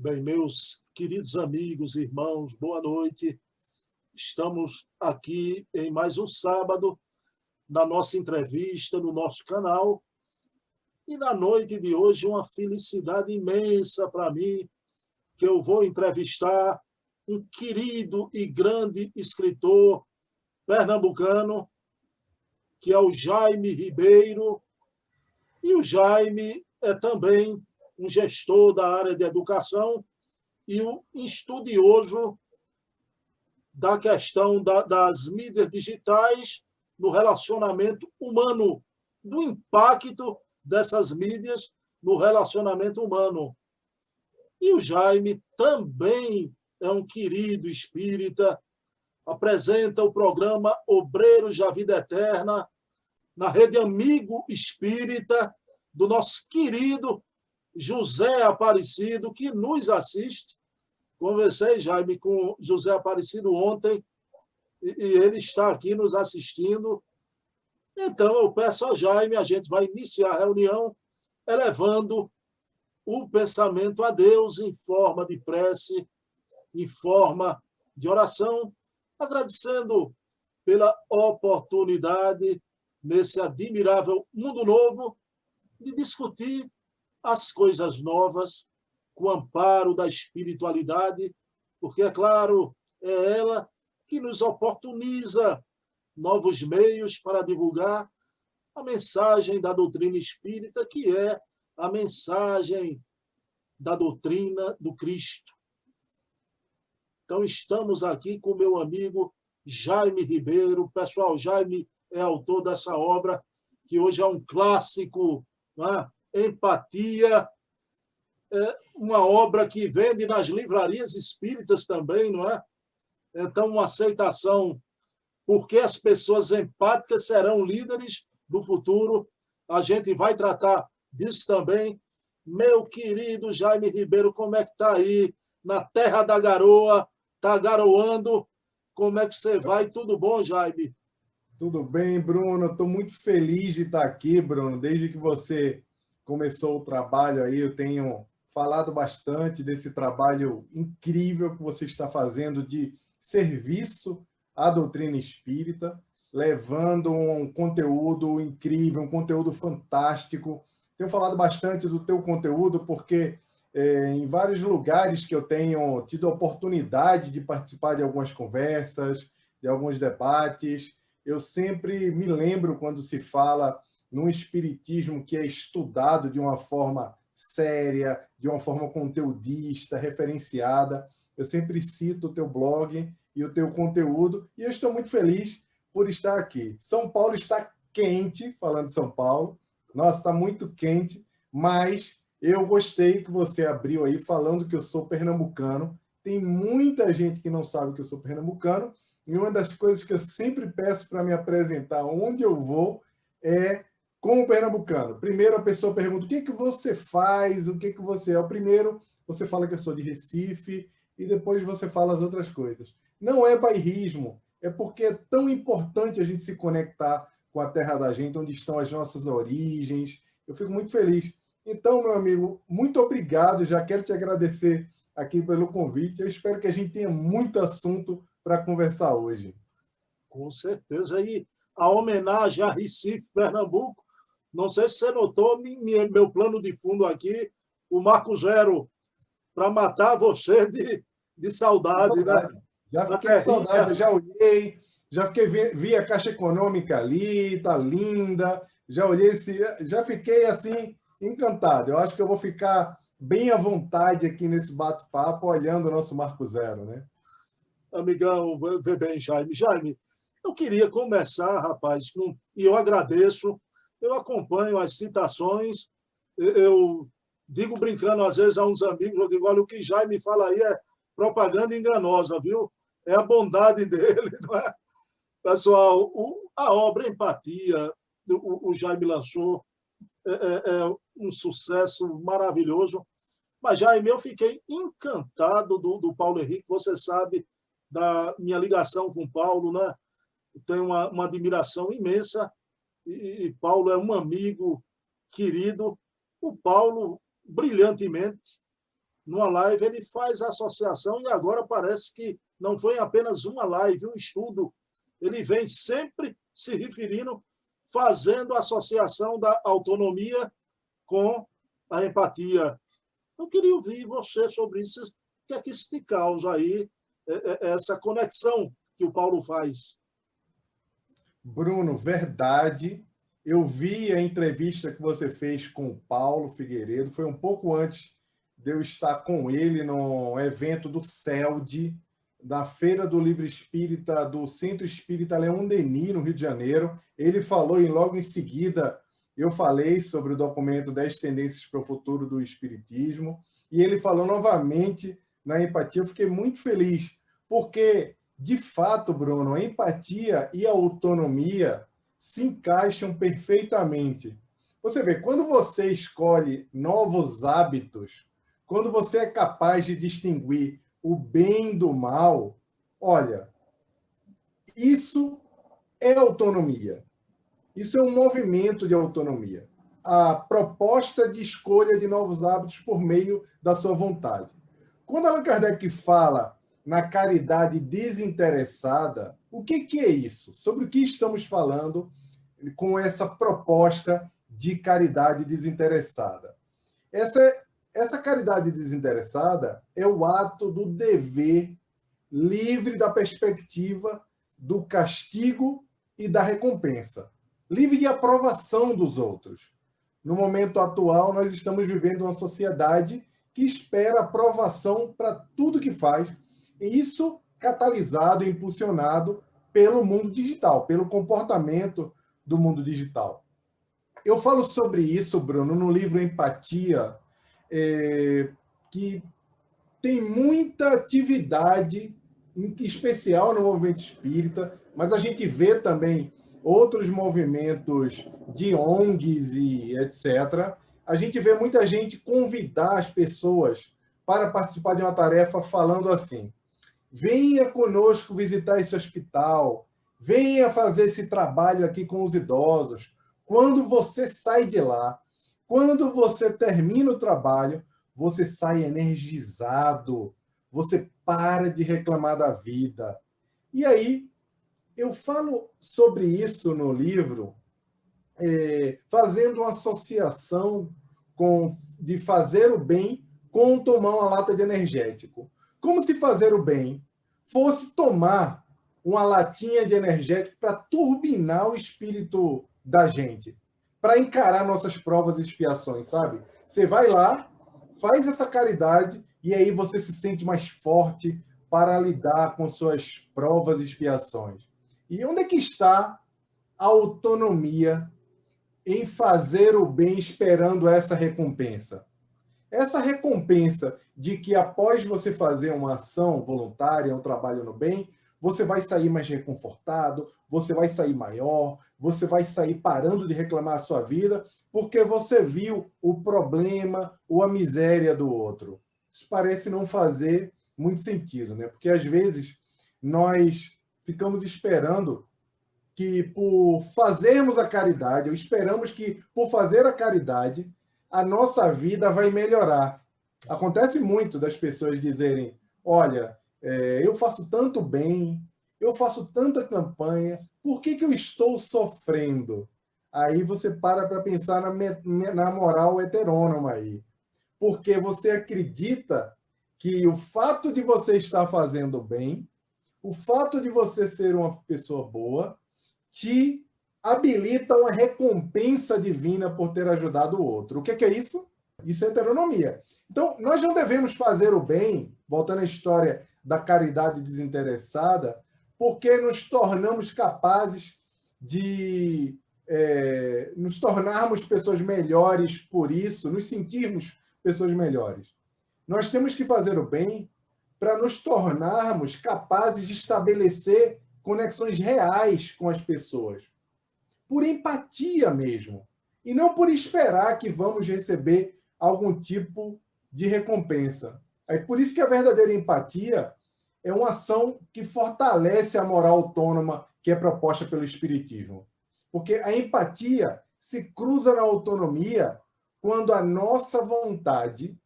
Bem, meus queridos amigos, irmãos, boa noite. Estamos aqui em mais um sábado, na nossa entrevista, no nosso canal. E na noite de hoje, uma felicidade imensa para mim, que eu vou entrevistar um querido e grande escritor pernambucano, que é o Jaime Ribeiro. E o Jaime é também um gestor da área de educação e um estudioso da questão das mídias digitais no relacionamento humano, do impacto dessas mídias no relacionamento humano. E o Jaime também é um querido espírita, apresenta o programa Obreiros da Vida Eterna na Rede Amigo Espírita do nosso querido José Aparecido, que nos assiste. Conversei, Jaime, com José Aparecido ontem, e ele está aqui nos assistindo. Então, eu peço a Jaime, a gente vai iniciar a reunião elevando o pensamento a Deus em forma de prece, em forma de oração, agradecendo pela oportunidade, nesse admirável mundo novo, de discutir as coisas novas, com o amparo da espiritualidade, porque, é claro, é ela que nos oportuniza novos meios para divulgar a mensagem da doutrina espírita, que é a mensagem da doutrina do Cristo. Então, estamos aqui com meu amigo Jaime Ribeiro. Pessoal, Jaime é autor dessa obra, que hoje é um clássico, não é? Empatia, é uma obra que vende nas livrarias espíritas também, não é? Então, uma aceitação, porque as pessoas empáticas serão líderes do futuro. A gente vai tratar disso também. Meu querido Jaime Ribeiro, como é que está aí na terra da garoa? Está garoando? Como é que você vai? Tudo bom, Jaime? Tudo bem, Bruno. Estou muito feliz de estar aqui, Bruno. Desde que você começou o trabalho aí, eu tenho falado bastante desse trabalho incrível que você está fazendo de serviço à doutrina espírita, levando um conteúdo incrível, um conteúdo fantástico. Tenho falado bastante do teu conteúdo porque em vários lugares que eu tenho tido a oportunidade de participar de algumas conversas, de alguns debates, eu sempre me lembro quando se fala num espiritismo que é estudado de uma forma séria, de uma forma conteudista, referenciada. Eu sempre cito o teu blog e o teu conteúdo, e eu estou muito feliz por estar aqui. São Paulo está quente, falando de São Paulo. Nossa, está muito quente, mas eu gostei que você abriu aí falando que eu sou pernambucano. Tem muita gente que não sabe que eu sou pernambucano, e uma das coisas que eu sempre peço para me apresentar onde eu vou é como pernambucano. Primeiro a pessoa pergunta: o que você faz, o que você é? O primeiro você fala que eu sou de Recife e depois você fala as outras coisas. Não é bairrismo, é porque é tão importante a gente se conectar com a terra da gente, onde estão as nossas origens. Eu fico muito feliz. Então, meu amigo, muito obrigado. Já quero te agradecer aqui pelo convite. Eu espero que a gente tenha muito assunto para conversar hoje. Com certeza. E a homenagem a Recife, Pernambuco, não sei se você notou, meu plano de fundo aqui, o Marco Zero, para matar você de saudade, né? Já fiquei com saudade, já vi a Caixa Econômica ali, tá linda, já olhei, já fiquei assim encantado. Eu acho que eu vou ficar bem à vontade aqui nesse bate-papo, olhando o nosso Marco Zero, né? Amigão, vê bem, Jaime. Jaime, eu queria começar, rapaz, e eu agradeço, eu acompanho as citações, eu digo brincando às vezes a uns amigos, eu digo: olha, o que Jaime fala aí é propaganda enganosa, viu? É a bondade dele, não é? Pessoal, a obra Empatia, o Jaime lançou, é um sucesso maravilhoso. Mas, Jaime, eu fiquei encantado do Paulo Henrique. Você sabe da minha ligação com o Paulo, né? Tenho uma admiração imensa. E Paulo é um amigo querido. O Paulo, brilhantemente, numa live, ele faz a associação e agora parece que não foi apenas uma live, um estudo. Ele vem sempre se referindo, fazendo a associação da autonomia com a empatia. Eu queria ouvir você sobre isso. O que é que isso te causa aí, essa conexão que o Paulo faz? Bruno, verdade. Eu vi a entrevista que você fez com o Paulo Figueiredo, foi um pouco antes de eu estar com ele no evento do CELD, da Feira do Livro Espírita, do Centro Espírita Leon Denis, no Rio de Janeiro. Ele falou e logo em seguida eu falei sobre o documento 10 Tendências para o Futuro do Espiritismo, e ele falou novamente na empatia. Eu fiquei muito feliz, porque, de fato, Bruno, a empatia e a autonomia se encaixam perfeitamente. Você vê, quando você escolhe novos hábitos, quando você é capaz de distinguir o bem do mal, olha, isso é autonomia. Isso é um movimento de autonomia. A proposta de escolha de novos hábitos por meio da sua vontade. Quando Allan Kardec fala na caridade desinteressada, o que é isso? Sobre o que estamos falando com essa proposta de caridade desinteressada? Essa caridade desinteressada é o ato do dever livre da perspectiva do castigo e da recompensa, livre de aprovação dos outros. No momento atual, nós estamos vivendo uma sociedade que espera aprovação para tudo que faz, e isso catalisado e impulsionado pelo mundo digital, pelo comportamento do mundo digital. Eu falo sobre isso, Bruno, no livro Empatia, que tem muita atividade, em especial no movimento espírita, mas a gente vê também outros movimentos de ONGs e etc. A gente vê muita gente convidar as pessoas para participar de uma tarefa falando assim: venha conosco visitar esse hospital, venha fazer esse trabalho aqui com os idosos. Quando você sai de lá, quando você termina o trabalho, você sai energizado, você para de reclamar da vida. E aí, eu falo sobre isso no livro, fazendo uma associação de fazer o bem com tomar uma lata de energético. Como se fazer o bem fosse tomar uma latinha de energético para turbinar o espírito da gente, para encarar nossas provas e expiações, sabe? Você vai lá, faz essa caridade e aí você se sente mais forte para lidar com suas provas e expiações. E onde é que está a autonomia em fazer o bem esperando essa recompensa? Essa recompensa de que após você fazer uma ação voluntária, um trabalho no bem, você vai sair mais reconfortado, você vai sair maior, você vai sair parando de reclamar a sua vida, porque você viu o problema ou a miséria do outro. Isso parece não fazer muito sentido, né? Porque às vezes nós ficamos esperando que por fazermos a caridade, ou esperamos que por fazer a caridade, a nossa vida vai melhorar. Acontece muito das pessoas dizerem: olha, eu faço tanto bem, eu faço tanta campanha, por que eu estou sofrendo? Aí você para pensar na moral heterônoma aí. Porque você acredita que o fato de você estar fazendo bem, o fato de você ser uma pessoa boa, te habilita uma recompensa divina por ter ajudado o outro. O que é isso? Isso é heteronomia. Então, nós não devemos fazer o bem, voltando à história da caridade desinteressada, porque nos tornamos capazes de nos tornarmos pessoas melhores por isso, nos sentirmos pessoas melhores. Nós temos que fazer o bem para nos tornarmos capazes de estabelecer conexões reais com as pessoas, por empatia mesmo, e não por esperar que vamos receber algum tipo de recompensa. É por isso que a verdadeira empatia é uma ação que fortalece a moral autônoma que é proposta pelo Espiritismo. Porque a empatia se cruza na autonomia quando a nossa vontade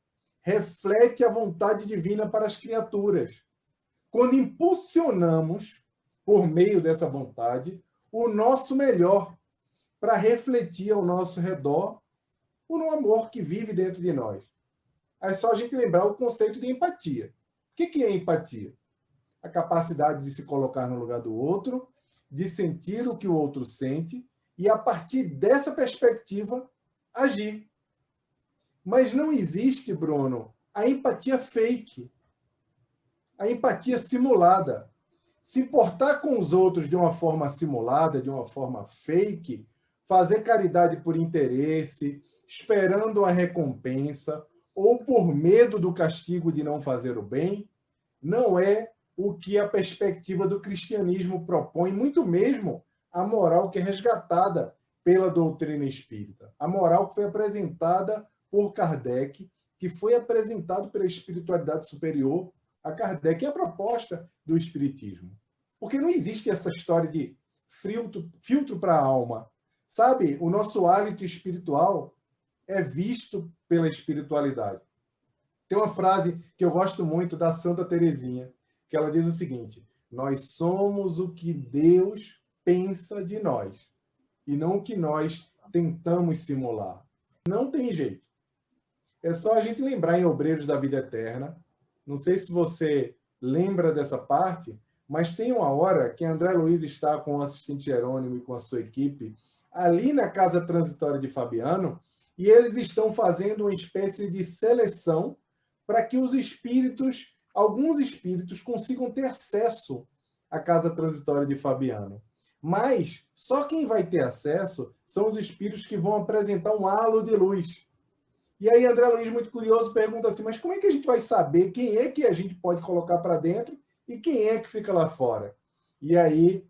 reflete a vontade divina para as criaturas. Quando impulsionamos, por meio dessa vontade, o nosso melhor para refletir ao nosso redor o amor que vive dentro de nós. É só a gente lembrar o conceito de empatia. O que é empatia? A capacidade de se colocar no lugar do outro, de sentir o que o outro sente e, a partir dessa perspectiva, agir. Mas não existe, Bruno, a empatia fake, a empatia simulada. Se importar com os outros de uma forma simulada, de uma forma fake, fazer caridade por interesse, esperando a recompensa, ou por medo do castigo de não fazer o bem, não é o que a perspectiva do cristianismo propõe, muito mesmo a moral que é resgatada pela doutrina espírita. A moral que foi apresentada por Kardec, que foi apresentado pela espiritualidade superior a Kardec, é a proposta do espiritismo. Porque não existe essa história de filtro para a alma. Sabe, o nosso hálito espiritual é visto pela espiritualidade. Tem uma frase que eu gosto muito da Santa Teresinha, que ela diz o seguinte: nós somos o que Deus pensa de nós, e não o que nós tentamos simular. Não tem jeito. É só a gente lembrar em Obreiros da Vida Eterna, não sei se você lembra dessa parte, mas tem uma hora que André Luiz está com o assistente Jerônimo e com a sua equipe ali na casa transitória de Fabiano, e eles estão fazendo uma espécie de seleção para que os espíritos, alguns espíritos, consigam ter acesso à casa transitória de Fabiano. Mas só quem vai ter acesso são os espíritos que vão apresentar um halo de luz. E aí André Luiz, muito curioso, pergunta assim, mas como é que a gente vai saber quem é que a gente pode colocar para dentro e quem é que fica lá fora? E aí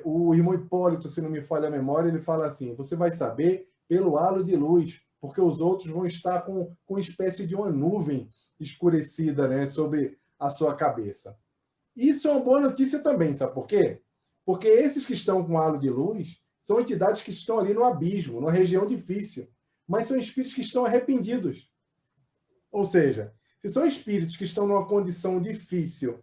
o irmão Hipólito, se não me falha a memória, ele fala assim, você vai saber pelo halo de luz, porque os outros vão estar com uma espécie de uma nuvem escurecida, né, sobre a sua cabeça. Isso é uma boa notícia também, sabe por quê? Porque esses que estão com halo de luz são entidades que estão ali no abismo, numa região difícil, mas são espíritos que estão arrependidos. Ou seja, se são espíritos que estão numa condição difícil,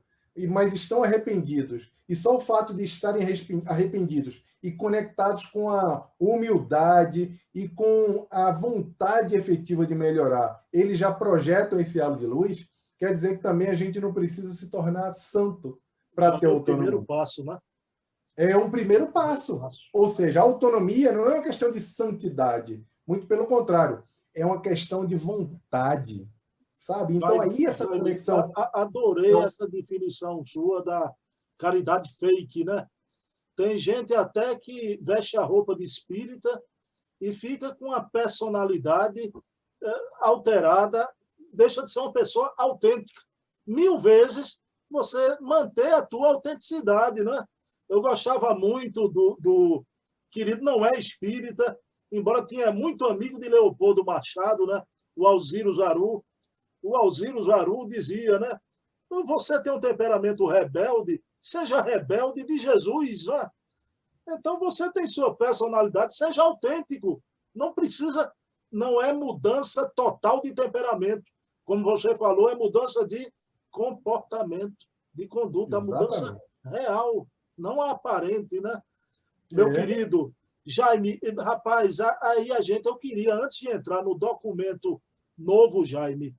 mas estão arrependidos, e só o fato de estarem arrependidos e conectados com a humildade e com a vontade efetiva de melhorar, eles já projetam esse halo de luz, quer dizer que também a gente não precisa se tornar santo para ter autonomia. É o primeiro passo, né? É um primeiro passo. Ou seja, a autonomia não é uma questão de santidade, muito pelo contrário, é uma questão de vontade. Sabe? Então, aí essa conexão... Adorei essa definição sua da caridade fake, né? Tem gente até que veste a roupa de espírita e fica com a personalidade alterada, deixa de ser uma pessoa autêntica. 1000 vezes você manter a tua autenticidade, né? Eu gostava muito do querido, não é espírita, embora tinha muito amigo de Leopoldo Machado, né? O Alziro Zaru. O Alziro Zaru dizia, né? Você tem um temperamento rebelde, seja rebelde de Jesus, né? Então você tem sua personalidade, seja autêntico. Não precisa, não é mudança total de temperamento. Como você falou, é mudança de comportamento, de conduta, Exatamente. Mudança real, não aparente, né? Meu querido Jaime, rapaz, aí eu queria, antes de entrar no documento novo, Jaime,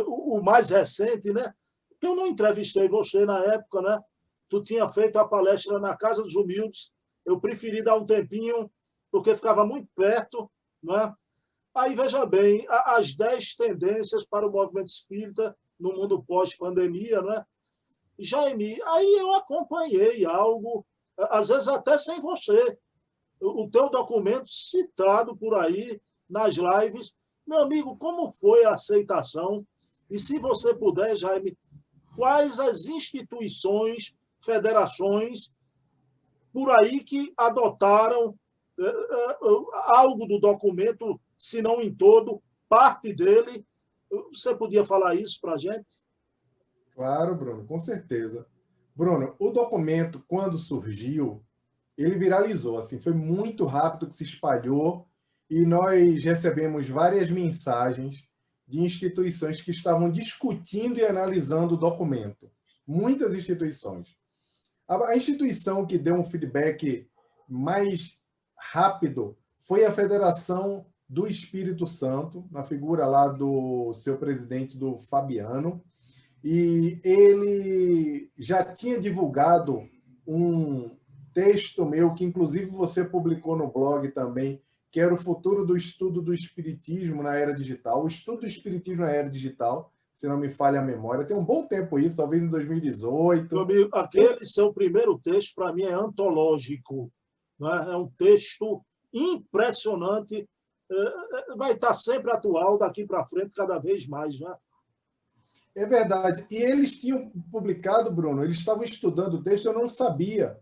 o mais recente, né? Porque eu não entrevistei você na época, né? Tu tinha feito a palestra na Casa dos Humildes, eu preferi dar um tempinho, porque ficava muito perto, né? Aí, veja bem, as 10 tendências para o movimento espírita no mundo pós-pandemia, né? Jaime, aí eu acompanhei algo, às vezes até sem você, o teu documento citado por aí nas lives. Meu amigo, como foi a aceitação? E se você puder, Jaime, quais as instituições, federações por aí que adotaram algo do documento, se não em todo, parte dele? Você podia falar isso para a gente? Claro, Bruno, com certeza. Bruno, o documento, quando surgiu, ele viralizou, assim, foi muito rápido que se espalhou e nós recebemos várias mensagens de instituições que estavam discutindo e analisando o documento. Muitas instituições. A instituição que deu um feedback mais rápido foi a Federação do Espírito Santo, na figura lá do seu presidente, do Fabiano, e ele já tinha divulgado um texto meu, que inclusive você publicou no blog também, que era o futuro do estudo do espiritismo na era digital. O estudo do espiritismo na era digital, se não me falha a memória. Tem um bom tempo isso, talvez em 2018. Meu amigo, aquele seu primeiro texto, para mim, é antológico. Né? É um texto impressionante. Vai estar sempre atual daqui para frente, cada vez mais. Né? É verdade. E eles tinham publicado, Bruno, eles estavam estudando o texto, eu não sabia.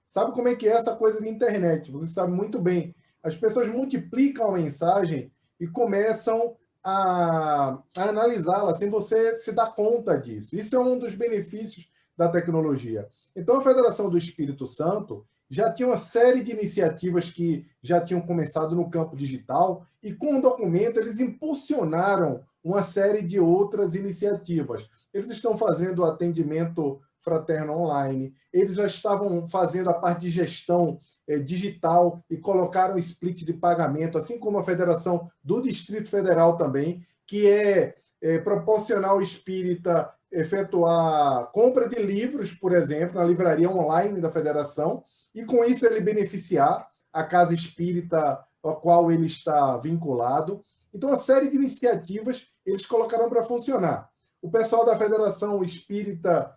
Sabe como é que é essa coisa de internet? Você sabe muito bem. As pessoas multiplicam a mensagem e começam a analisá-la sem você se dar conta disso. Isso é um dos benefícios da tecnologia. Então, a Federação do Espírito Santo já tinha uma série de iniciativas que já tinham começado no campo digital e, com o documento, eles impulsionaram uma série de outras iniciativas. Eles estão fazendo atendimento fraterno online, eles já estavam fazendo a parte de gestão digital e colocaram o split de pagamento, assim como a Federação do Distrito Federal também, que é proporcionar ao espírita efetuar compra de livros, por exemplo, na livraria online da Federação, e com isso ele beneficiar a casa espírita a qual ele está vinculado. Então, uma série de iniciativas eles colocaram para funcionar. O pessoal da Federação Espírita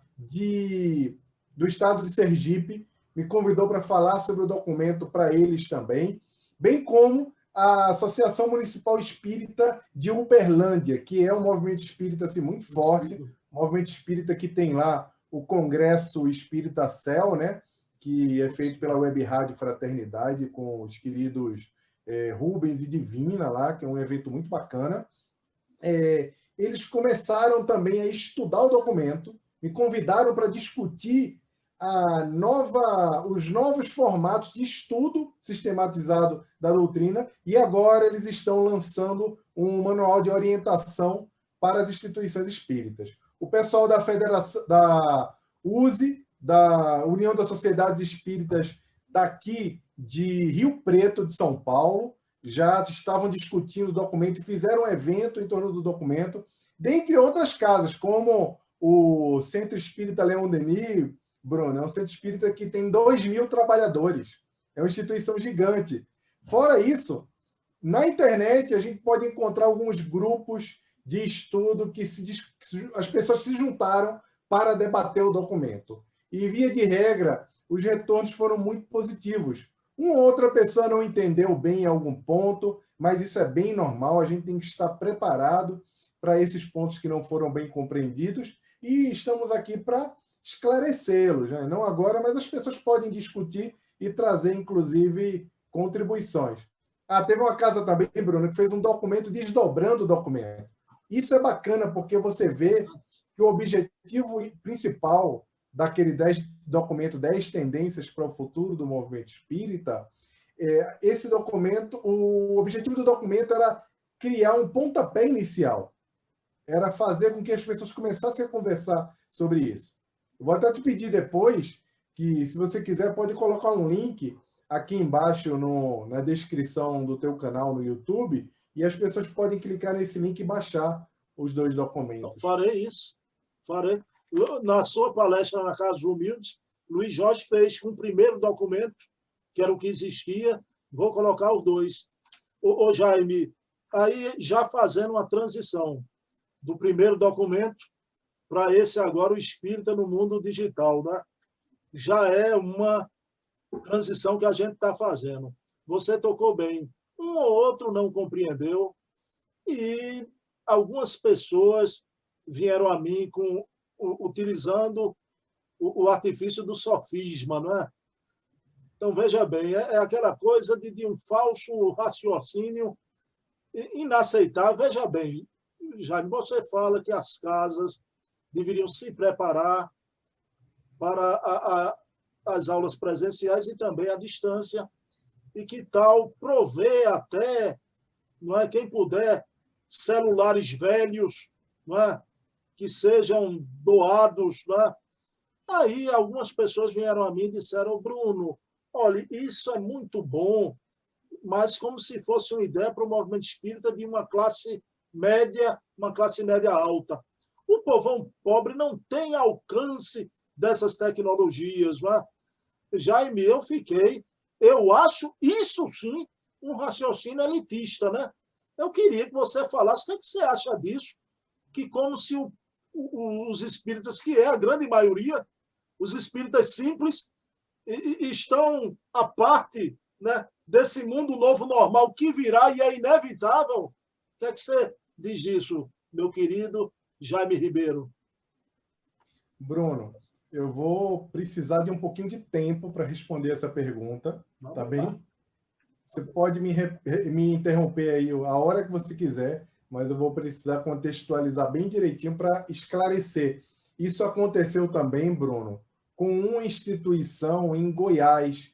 do Estado de Sergipe me convidou para falar sobre o documento para eles também, bem como a Associação Municipal Espírita de Uberlândia, que é um movimento espírita assim, muito forte, um movimento espírita que tem lá o Congresso Espírita Céu, né, que é feito pela Web Rádio Fraternidade, com os queridos Rubens e Divina lá, que é um evento muito bacana. Eles começaram também a estudar o documento, me convidaram para discutir os novos formatos de estudo sistematizado da doutrina, e agora eles estão lançando um manual de orientação para as instituições espíritas. O pessoal da Federação, da USE, da União das Sociedades Espíritas daqui de Rio Preto, de São Paulo, já estavam discutindo o documento e fizeram um evento em torno do documento, dentre outras casas, como o Centro Espírita Leão Denis, Bruno, é um centro espírita que tem 2.000 trabalhadores. É uma instituição gigante. Fora isso, na internet a gente pode encontrar alguns grupos de estudo que as pessoas se juntaram para debater o documento. E, via de regra, os retornos foram muito positivos. Uma ou outra pessoa não entendeu bem em algum ponto, mas isso é bem normal, a gente tem que estar preparado para esses pontos que não foram bem compreendidos, e estamos aqui para esclarecê-los, né? Não agora, mas as pessoas podem discutir e trazer, inclusive, contribuições. Teve uma casa também, Bruno, que fez um documento desdobrando o documento. Isso é bacana, porque você vê que o objetivo principal daquele documento 10 tendências para o futuro do movimento espírita, esse documento, o objetivo do documento era criar um pontapé inicial, era fazer com que as pessoas começassem a conversar sobre isso. Eu vou até te pedir depois que, se você quiser, pode colocar um link aqui embaixo na descrição do teu canal no YouTube, e as pessoas podem clicar nesse link e baixar os 2 documentos. Eu farei isso. Farei. Na sua palestra na Casa Humildes, Luiz Jorge fez com o primeiro documento, que era o que existia, vou colocar os 2. Ô Jaime, aí já fazendo uma transição do primeiro documento para esse agora, o Espírita no Mundo Digital, né? Já é uma transição que a gente está fazendo. Você tocou bem. Um ou outro não compreendeu e algumas pessoas vieram a mim utilizando o artifício do sofisma, não é? Então, veja bem, é aquela coisa de um falso raciocínio inaceitável. Veja bem, Jaime, você fala que as casas deveriam se preparar para as aulas presenciais e também à distância, e que tal prover até, não é, quem puder, celulares velhos, não é? Que sejam doados. Não é? Aí algumas pessoas vieram a mim e disseram: Bruno, olha, isso é muito bom, mas como se fosse uma ideia para o movimento espírita de uma classe média alta. O povão pobre não tem alcance dessas tecnologias. Não é? Jaime, eu acho isso sim um raciocínio elitista, né? Eu queria que você falasse o que você acha disso, que como se os espíritas, que é a grande maioria, os espíritas simples, estão à parte, né, desse mundo novo normal que virá e é inevitável. O que é que você diz disso, meu querido Jaime Ribeiro? Bruno, eu vou precisar de um pouquinho de tempo para responder essa pergunta, tá bem? Você pode me interromper aí a hora que você quiser, mas eu vou precisar contextualizar bem direitinho para esclarecer. Isso aconteceu também, Bruno, com uma instituição em Goiás,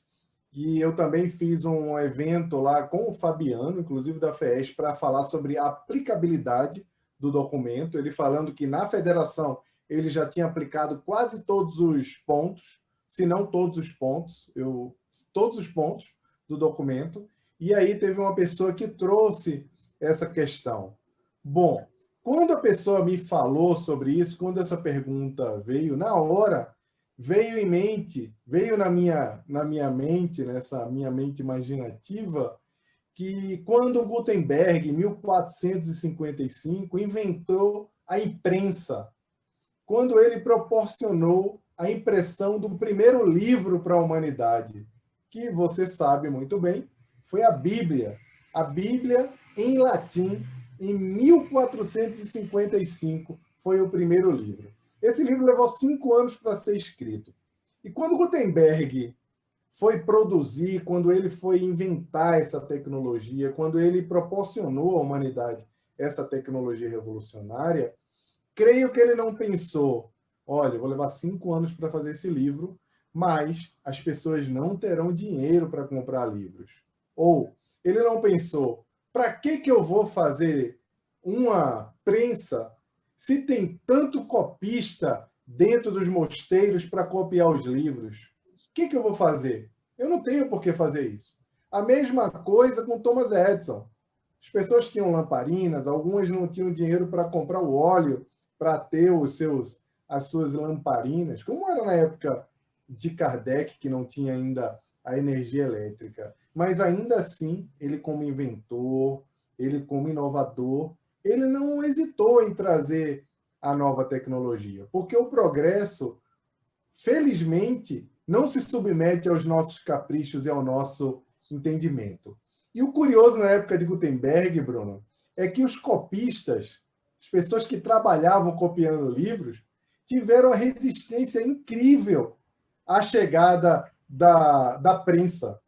e eu também fiz um evento lá com o Fabiano, inclusive da FES, para falar sobre a aplicabilidade do documento, ele falando que na federação ele já tinha aplicado quase todos os pontos, se não todos os pontos, todos os pontos do documento, e aí teve uma pessoa que trouxe essa questão. Bom, quando a pessoa me falou sobre isso, quando essa pergunta veio, na hora, veio na minha mente, nessa minha mente imaginativa, que quando Gutenberg, em 1455, inventou a imprensa, quando ele proporcionou a impressão do primeiro livro para a humanidade, que você sabe muito bem, foi a Bíblia. A Bíblia, em latim, em 1455, foi o primeiro livro. Esse livro levou 5 anos para ser escrito. E quando Gutenberg foi produzir, quando ele foi inventar essa tecnologia, quando ele proporcionou à humanidade essa tecnologia revolucionária, creio que ele não pensou, olha, vou levar 5 anos para fazer esse livro, mas as pessoas não terão dinheiro para comprar livros. Ou ele não pensou, para que eu vou fazer uma prensa se tem tanto copista dentro dos mosteiros para copiar os livros? O que eu vou fazer? Eu não tenho por que fazer isso. A mesma coisa com Thomas Edison. As pessoas tinham lamparinas, algumas não tinham dinheiro para comprar o óleo para ter as suas lamparinas, como era na época de Kardec, que não tinha ainda a energia elétrica. Mas ainda assim, ele como inventor, ele como inovador, ele não hesitou em trazer a nova tecnologia, porque o progresso, felizmente, não se submete aos nossos caprichos e ao nosso entendimento. E o curioso na época de Gutenberg, Bruno, é que os copistas, as pessoas que trabalhavam copiando livros, tiveram uma resistência incrível à chegada da prensa.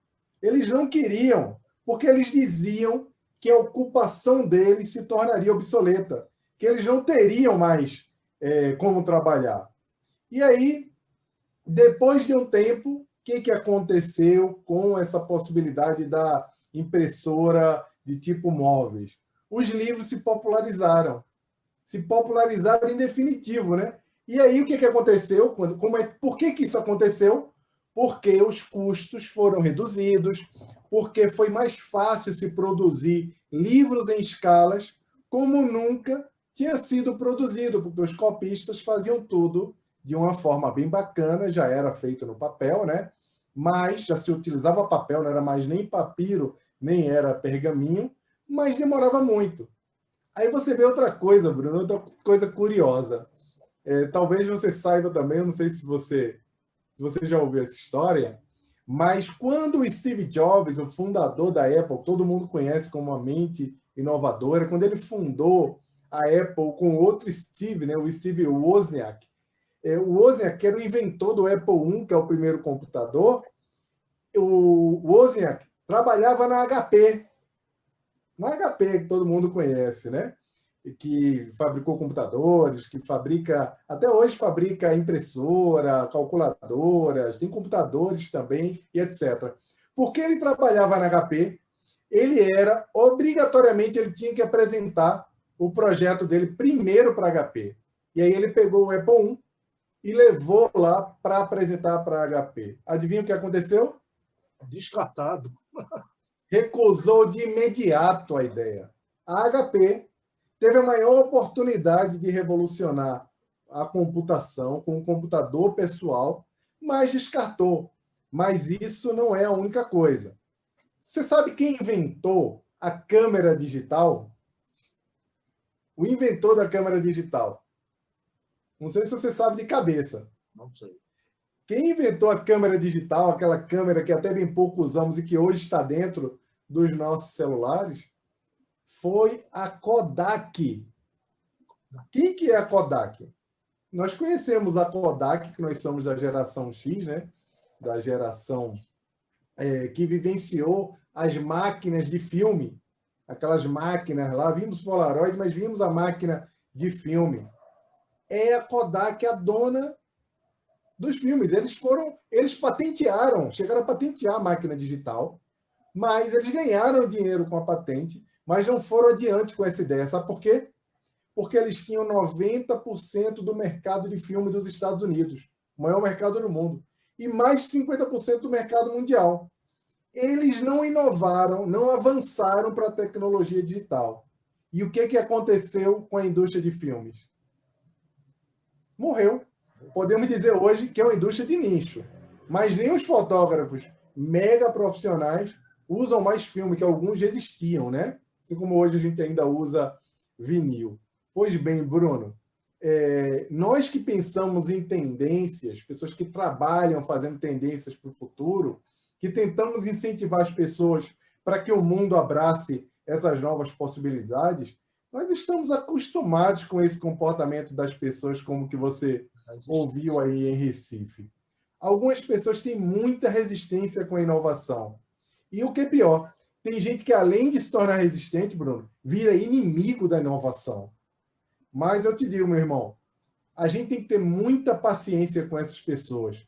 Eles não queriam, porque eles diziam que a ocupação deles se tornaria obsoleta, que eles não teriam mais como trabalhar. E aí, depois de um tempo, o que aconteceu com essa possibilidade da impressora de tipo móveis? Os livros se popularizaram em definitivo, né? E aí, o que aconteceu? Por que isso aconteceu? Porque os custos foram reduzidos, porque foi mais fácil se produzir livros em escalas como nunca tinha sido produzido, porque os copistas faziam tudo de uma forma bem bacana, já era feito no papel, né? Mas já se utilizava papel, não era mais nem papiro, nem era pergaminho, mas demorava muito. Aí você vê outra coisa, Bruno, outra coisa curiosa. Talvez você saiba também, eu não sei se você já ouviu essa história, mas quando o Steve Jobs, o fundador da Apple, todo mundo conhece como uma mente inovadora, quando ele fundou a Apple com outro Steve, né, o Steve Wozniak, o Wozniak, que era o inventor do Apple I, que é o primeiro computador, o Wozniak trabalhava na HP, que todo mundo conhece, né? Que fabricou computadores, que até hoje fabrica impressora, calculadoras, tem computadores também, e etc. Porque ele trabalhava na HP, obrigatoriamente ele tinha que apresentar o projeto dele primeiro para HP. E aí ele pegou o Apple I e levou lá para apresentar para HP. Adivinha o que aconteceu? Descartado. Recusou de imediato a ideia. A HP teve a maior oportunidade de revolucionar a computação com um computador pessoal, mas descartou. Mas isso não é a única coisa. Você sabe quem inventou a câmera digital? O inventor da câmera digital. Não sei se você sabe de cabeça. Não sei. Quem inventou a câmera digital, aquela câmera que até bem pouco usamos e que hoje está dentro dos nossos celulares, foi a Kodak. Quem que é a Kodak? Nós conhecemos a Kodak, que nós somos da geração X, né? Da geração que vivenciou as máquinas de filme. Aquelas máquinas lá, vimos Polaroid, mas vimos a máquina de filme. É a Kodak a dona dos filmes. Eles patentearam, chegaram a patentear a máquina digital, mas eles ganharam dinheiro com a patente, mas não foram adiante com essa ideia. Sabe por quê? Porque eles tinham 90% do mercado de filme dos Estados Unidos, o maior mercado do mundo, e mais de 50% do mercado mundial. Eles não inovaram, não avançaram para a tecnologia digital. E o que aconteceu com a indústria de filmes? Morreu. Podemos dizer hoje que é uma indústria de nicho, mas nem os fotógrafos mega profissionais usam mais filme, que alguns já existiam, né? Assim como hoje a gente ainda usa vinil. Pois bem, Bruno, nós que pensamos em tendências, pessoas que trabalham fazendo tendências para o futuro, que tentamos incentivar as pessoas para que o mundo abrace essas novas possibilidades, nós estamos acostumados com esse comportamento das pessoas, como que você ouviu aí em Recife. Algumas pessoas têm muita resistência com a inovação. E o que é pior, tem gente que, além de se tornar resistente, Bruno, vira inimigo da inovação. Mas eu te digo, meu irmão, a gente tem que ter muita paciência com essas pessoas,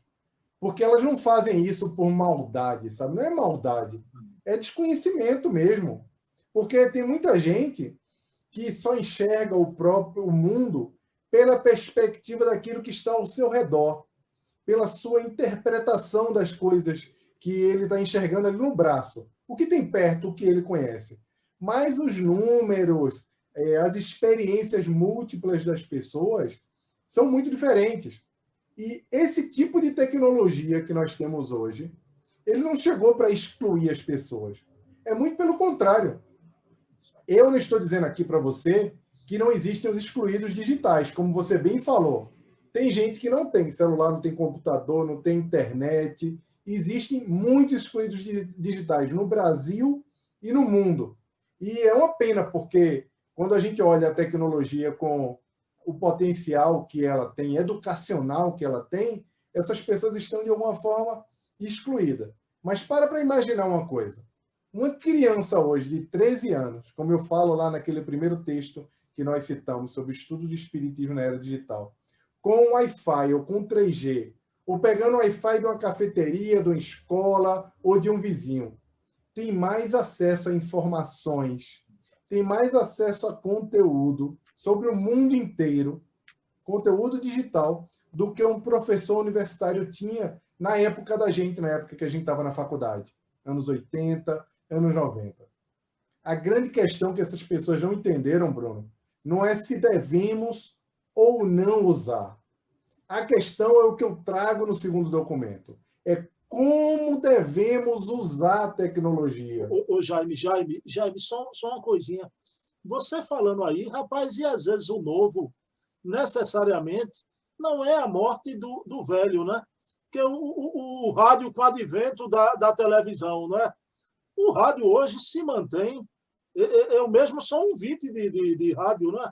porque elas não fazem isso por maldade, sabe? Não é maldade, é desconhecimento mesmo. Porque tem muita gente que só enxerga o mundo pela perspectiva daquilo que está ao seu redor, pela sua interpretação das coisas que ele está enxergando ali no braço. O que tem perto, o que ele conhece. Mas os números, as experiências múltiplas das pessoas são muito diferentes. E esse tipo de tecnologia que nós temos hoje, ele não chegou para excluir as pessoas. É muito pelo contrário. Eu não estou dizendo aqui para você que não existem os excluídos digitais, como você bem falou. Tem gente que não tem celular, não tem computador, não tem internet. Existem muitos excluídos digitais no Brasil e no mundo. E é uma pena, porque quando a gente olha a tecnologia com o potencial que ela tem, educacional que ela tem, essas pessoas estão, de alguma forma, excluídas. Mas para imaginar uma coisa. Uma criança hoje de 13 anos, como eu falo lá naquele primeiro texto que nós citamos sobre o estudo de espiritismo na era digital, com Wi-Fi ou com 3G, ou pegando o Wi-Fi de uma cafeteria, de uma escola ou de um vizinho, tem mais acesso a informações, tem mais acesso a conteúdo sobre o mundo inteiro, conteúdo digital, do que um professor universitário tinha na época da gente, na época que a gente estava na faculdade, anos 80, anos 90. A grande questão que essas pessoas não entenderam, Bruno, não é se devemos ou não usar. A questão é o que eu trago no segundo documento. É como devemos usar a tecnologia. Jaime, só uma coisinha. Você falando aí, rapaz, e às vezes o novo, necessariamente, não é a morte do velho, né? Porque o rádio com o advento da televisão, né? O rádio hoje se mantém. Eu mesmo sou um ouvinte de rádio, né?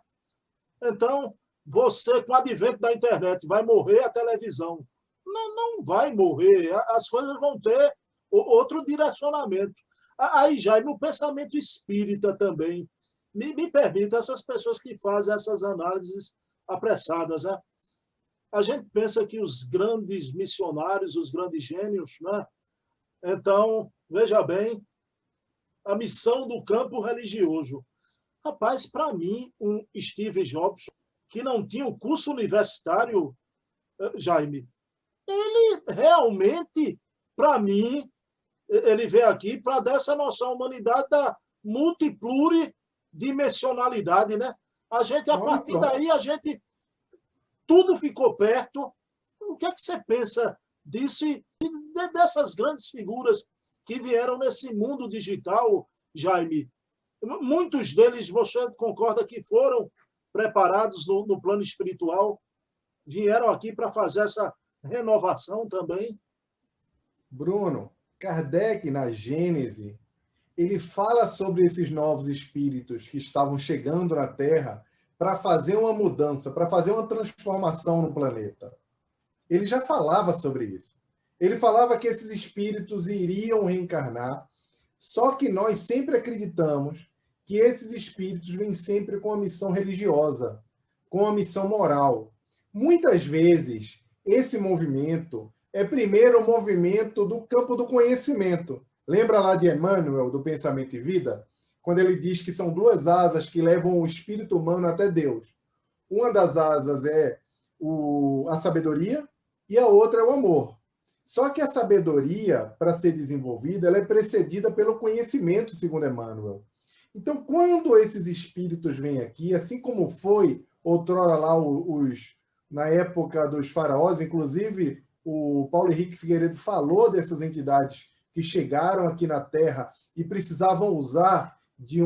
Então, você, com o advento da internet, vai morrer a televisão. Não vai morrer. As coisas vão ter outro direcionamento. Aí, Jaime, o pensamento espírita também. Me permita, essas pessoas que fazem essas análises apressadas, né? A gente pensa que os grandes missionários, os grandes gênios, né? Então, veja bem, a missão do campo religioso. Rapaz, para mim, um Steve Jobs que não tinha o curso universitário, Jaime, ele realmente, para mim, ele veio aqui para dar essa noção à humanidade da multipluridimensionalidade, né? A gente, a Olha partir só. daí, tudo ficou perto. O que é que você pensa disso e dessas grandes figuras que vieram nesse mundo digital, Jaime? Muitos deles, você concorda que foram preparados no plano espiritual, vieram aqui para fazer essa renovação também? Bruno, Kardec, na Gênese, ele fala sobre esses novos espíritos que estavam chegando na Terra para fazer uma mudança, para fazer uma transformação no planeta. Ele já falava sobre isso. Ele falava que esses espíritos iriam reencarnar, só que nós sempre acreditamos que esses espíritos vêm sempre com a missão religiosa, com a missão moral. Muitas vezes, esse movimento é primeiro o movimento do campo do conhecimento. Lembra lá de Emmanuel, do Pensamento e Vida? Quando ele diz que são duas asas que levam o espírito humano até Deus. Uma das asas é a sabedoria e a outra é o amor. Só que a sabedoria, para ser desenvolvida, ela é precedida pelo conhecimento, segundo Emmanuel. Então, quando esses espíritos vêm aqui, assim como foi outrora lá na época dos faraós, inclusive o Paulo Henrique Figueiredo falou dessas entidades que chegaram aqui na Terra e precisavam usar de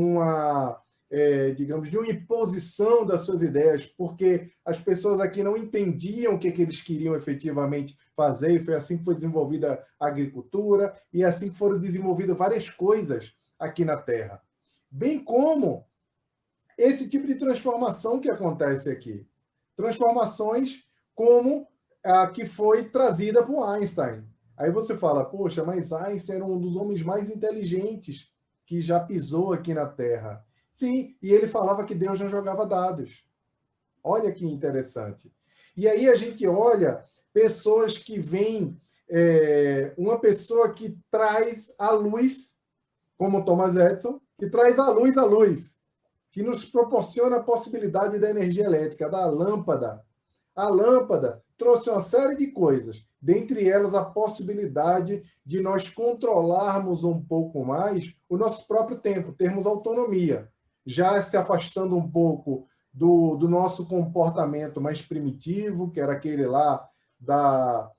digamos, de uma imposição das suas ideias, porque as pessoas aqui não entendiam o que eles queriam efetivamente fazer, e foi assim que foi desenvolvida a agricultura, e assim que foram desenvolvidas várias coisas aqui na Terra. Bem como esse tipo de transformação que acontece aqui. Transformações como a que foi trazida por Einstein. Aí você fala, poxa, mas Einstein era um dos homens mais inteligentes que já pisou aqui na Terra. Sim, e ele falava que Deus não jogava dados. Olha que interessante. E aí a gente olha pessoas que vêm, uma pessoa que traz a luz, como Thomas Edison, que traz a luz, que nos proporciona a possibilidade da energia elétrica, da lâmpada. A lâmpada trouxe uma série de coisas, dentre elas a possibilidade de nós controlarmos um pouco mais o nosso próprio tempo, termos autonomia, já se afastando um pouco do nosso comportamento mais primitivo, que era aquele lá da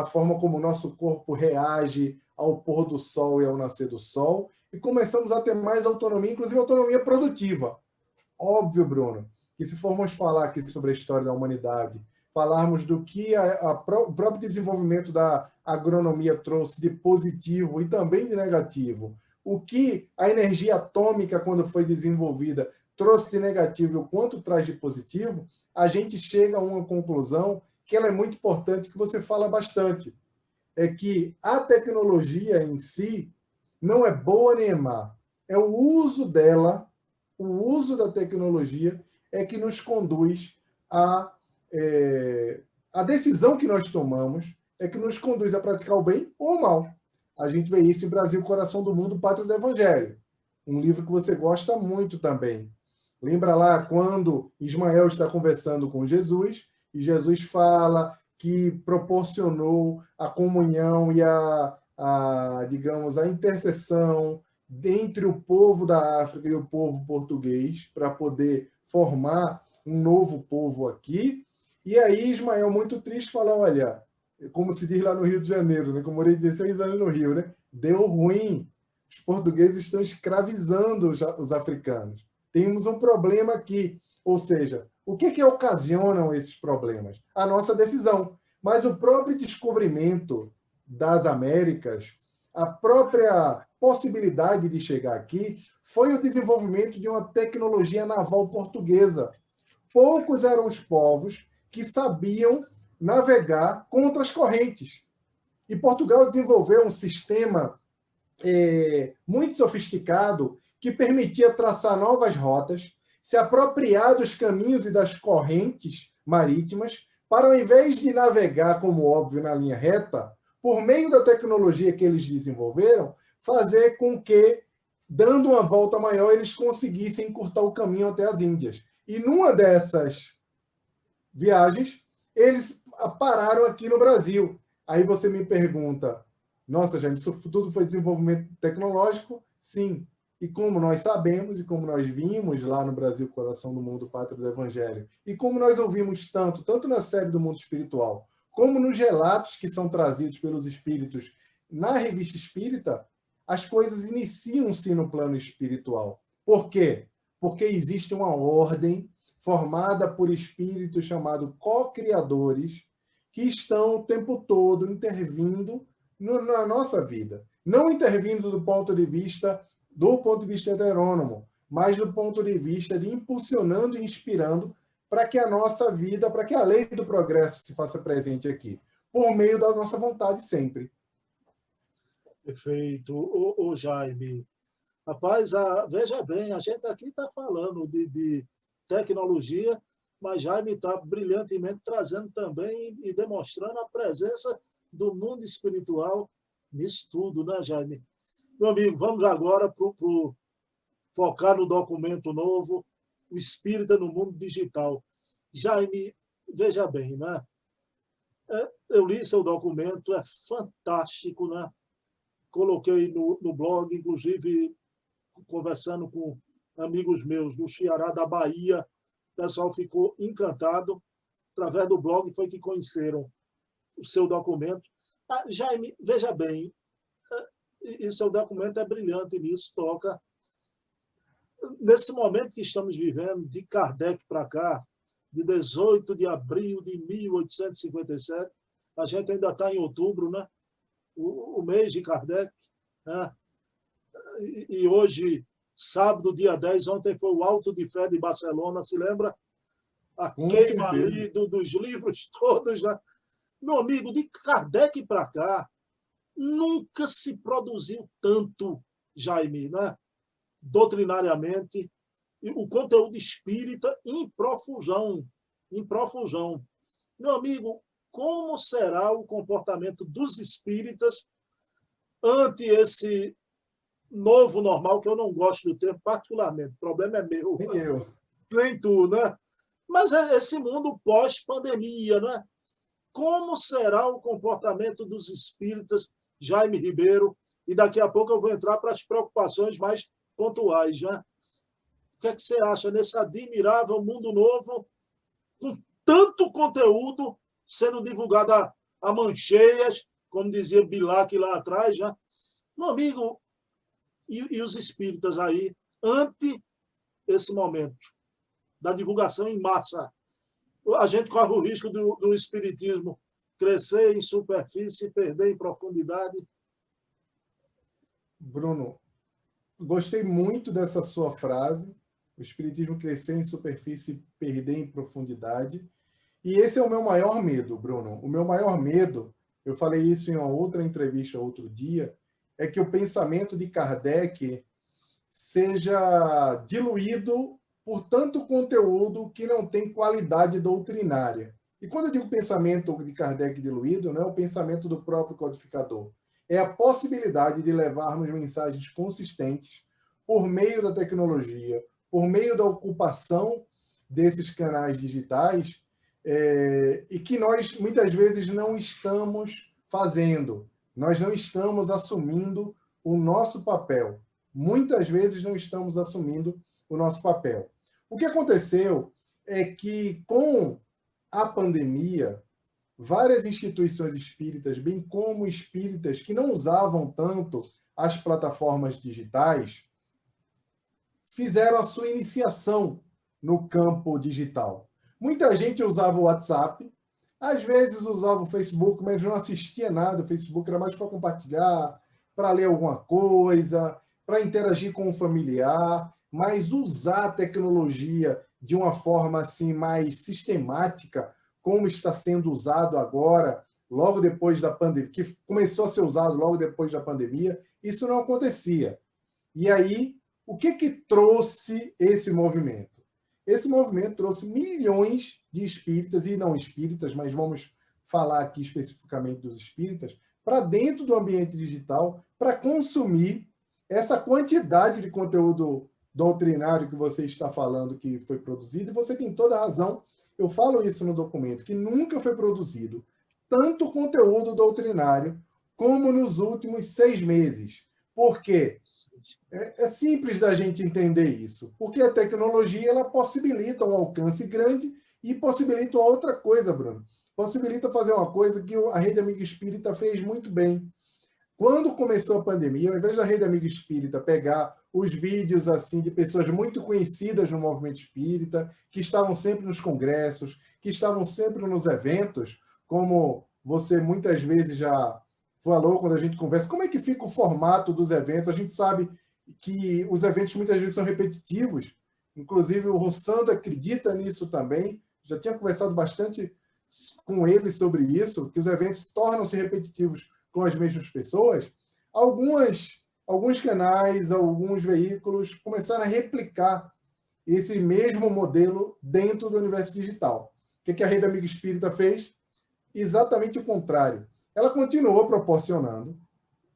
forma como o nosso corpo reage ao pôr do sol e ao nascer do sol, e começamos a ter mais autonomia, inclusive autonomia produtiva. Óbvio, Bruno, que se formos falar aqui sobre a história da humanidade, falarmos do que o próprio desenvolvimento da agronomia trouxe de positivo e também de negativo, o que a energia atômica, quando foi desenvolvida, trouxe de negativo e o quanto traz de positivo, a gente chega a uma conclusão que ela é muito importante, que você fala bastante, é que a tecnologia em si não é boa nem é má. É o uso dela, o uso da tecnologia é que nos conduz a decisão que nós tomamos é que nos conduz a praticar o bem ou o mal. A gente vê isso em Brasil, Coração do Mundo, Pátria do Evangelho. Um livro que você gosta muito também. Lembra lá quando Ismael está conversando com Jesus e Jesus fala que proporcionou a comunhão e digamos, a intercessão entre o povo da África e o povo português para poder formar um novo povo aqui. E aí Ismael, muito triste, fala, olha, como se diz lá no Rio de Janeiro, né? Que eu morei 16 anos no Rio, né? Deu ruim. Os portugueses estão escravizando os africanos. Temos um problema aqui. Ou seja, o que ocasionam esses problemas? A nossa decisão. Mas o próprio descobrimento das Américas, a própria possibilidade de chegar aqui, foi o desenvolvimento de uma tecnologia naval portuguesa. Poucos eram os povos que sabiam navegar contra as correntes. E Portugal desenvolveu um sistema muito sofisticado que permitia traçar novas rotas, se apropriar dos caminhos e das correntes marítimas, para, ao invés de navegar, como óbvio, na linha reta, por meio da tecnologia que eles desenvolveram, fazer com que dando uma volta maior, eles conseguissem encurtar o caminho até as Índias. E numa dessas viagens, eles pararam aqui no Brasil. Aí você me pergunta, nossa, Jaime, isso tudo foi desenvolvimento tecnológico? Sim. E como nós sabemos, e como nós vimos lá no Brasil, Coração do Mundo, Pátria do Evangelho, e como nós ouvimos tanto na série do Mundo Espiritual, como nos relatos que são trazidos pelos espíritos na Revista Espírita, as coisas iniciam-se no plano espiritual. Por quê? Porque existe uma ordem formada por espíritos chamados co-criadores, que estão o tempo todo intervindo na nossa vida. Não intervindo do ponto de vista heterônomo, mas do ponto de vista de impulsionando e inspirando para que a nossa vida, para que a lei do progresso se faça presente aqui, por meio da nossa vontade sempre. Perfeito. Ô Jaime, rapaz, veja bem, a gente aqui está falando de tecnologia, mas Jaime está brilhantemente trazendo também e demonstrando a presença do mundo espiritual nisso tudo, né, Jaime? Meu amigo, vamos agora focar no documento novo, o Espírita no Mundo Digital. Jaime, veja bem, né? Eu li seu documento, é fantástico, né? Coloquei no blog, inclusive conversando com amigos meus do Ceará, da Bahia, o pessoal ficou encantado. Através do blog foi que conheceram o seu documento. Jaime, veja bem, e seu documento é brilhante nisso, toca. Nesse momento que estamos vivendo, de Kardec para cá, de 18 de abril de 1857, a gente ainda está em outubro, né? O mês de Kardec, né? E hoje, sábado, dia 10, ontem foi o Alto de Fé de Barcelona, se lembra? A queima ali dos livros todos, né? Meu amigo, de Kardec para cá, nunca se produziu tanto, Jaime, né? Doutrinariamente, o conteúdo espírita em profusão, em profusão. Meu amigo, como será o comportamento dos espíritas ante esse novo normal, que eu não gosto do termo particularmente, o problema é meu, nem tu, né? Mas é esse mundo pós-pandemia, né? Como será o comportamento dos espíritas, Jaime Ribeiro? E daqui a pouco eu vou entrar para as preocupações mais pontuais, né? O que é que você acha nesse admirável mundo novo, com tanto conteúdo sendo divulgado a mancheias, como dizia Bilac lá atrás, né? Meu amigo, e os espíritas aí, ante esse momento da divulgação em massa, a gente corre o risco do espiritismo crescer em superfície e perder em profundidade. Bruno, gostei muito dessa sua frase, o espiritismo crescer em superfície e perder em profundidade. E esse é o meu maior medo, Bruno. O meu maior medo, eu falei isso em uma outra entrevista outro dia, é que o pensamento de Kardec seja diluído por tanto conteúdo que não tem qualidade doutrinária. E quando eu digo pensamento de Kardec diluído, não é o pensamento do próprio codificador. É a possibilidade de levarmos mensagens consistentes por meio da tecnologia, por meio da ocupação desses canais digitais, e que nós, muitas vezes, não estamos fazendo. Nós não estamos assumindo o nosso papel. Muitas vezes não estamos assumindo o nosso papel. O que aconteceu é que, com a pandemia, várias instituições espíritas, bem como espíritas que não usavam tanto as plataformas digitais, fizeram a sua iniciação no campo digital. Muita gente usava o WhatsApp, às vezes usava o Facebook, mas não assistia nada. O Facebook era mais para compartilhar, para ler alguma coisa, para interagir com o familiar, mas usar a tecnologia de uma forma assim mais sistemática, como está sendo usado agora, logo depois da pandemia, que começou a ser usado logo depois da pandemia, isso não acontecia. E aí, o que trouxe esse movimento? Esse movimento trouxe milhões de espíritas, e não espíritas, mas vamos falar aqui especificamente dos espíritas, para dentro do ambiente digital, para consumir essa quantidade de conteúdo doutrinário que você está falando que foi produzido, e você tem toda a razão, eu falo isso no documento, que nunca foi produzido tanto conteúdo doutrinário como nos últimos 6 meses. Por quê? É simples da gente entender isso, porque a tecnologia ela possibilita um alcance grande e possibilita outra coisa, Bruno. Possibilita fazer uma coisa que a Rede Amigo Espírita fez muito bem. Quando começou a pandemia, ao invés da Rede Amigo Espírita pegar os vídeos assim de pessoas muito conhecidas no movimento espírita, que estavam sempre nos congressos, que estavam sempre nos eventos, como você muitas vezes já falou quando a gente conversa, como é que fica o formato dos eventos? A gente sabe que os eventos muitas vezes são repetitivos, inclusive o Rossando acredita nisso também, já tinha conversado bastante com ele sobre isso, que os eventos tornam-se repetitivos com as mesmas pessoas. Alguns canais, alguns veículos começaram a replicar esse mesmo modelo dentro do universo digital. O que a Rede Amigo Espírita fez? Exatamente o contrário. Ela continuou proporcionando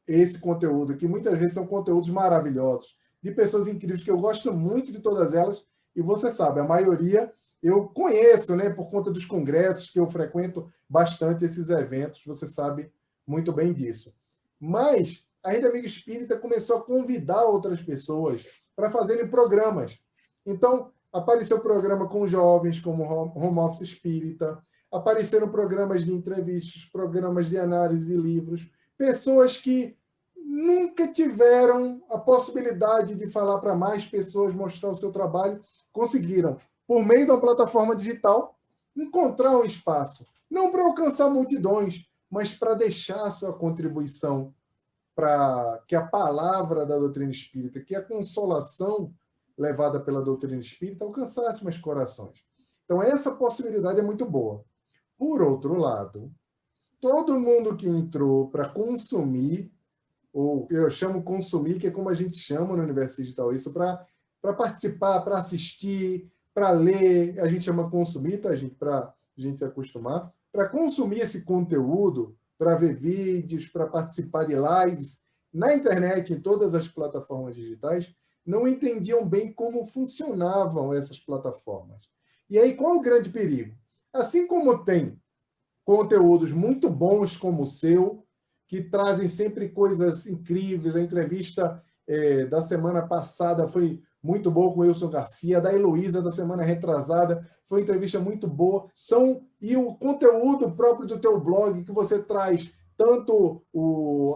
esse conteúdo, que muitas vezes são conteúdos maravilhosos, de pessoas incríveis, que eu gosto muito de todas elas, e você sabe, a maioria eu conheço, né, por conta dos congressos, que eu frequento bastante esses eventos, você sabe muito bem disso. Mas a Rede Amigo Espírita começou a convidar outras pessoas para fazerem programas. Então, apareceu programa com jovens, como Home Office Espírita, apareceram programas de entrevistas, programas de análise de livros, pessoas que nunca tiveram a possibilidade de falar para mais pessoas, mostrar o seu trabalho, conseguiram, por meio de uma plataforma digital, encontrar um espaço, não para alcançar multidões, mas para deixar a sua contribuição para que a palavra da doutrina espírita, que a consolação levada pela doutrina espírita alcançasse mais corações. Então, essa possibilidade é muito boa. Por outro lado, todo mundo que entrou para consumir, ou eu chamo consumir, que é como a gente chama no universo digital, isso para participar, para assistir, para ler, a gente chama consumir, tá, gente? Para a gente se acostumar, para consumir esse conteúdo, para ver vídeos, para participar de lives na internet, em todas as plataformas digitais, não entendiam bem como funcionavam essas plataformas. E aí, qual o grande perigo? Assim como tem conteúdos muito bons como o seu, que trazem sempre coisas incríveis, a entrevista da semana passada foi muito boa com o Wilson Garcia, da Heloísa da semana retrasada, foi uma entrevista muito boa. E o conteúdo próprio do teu blog, que você traz tanto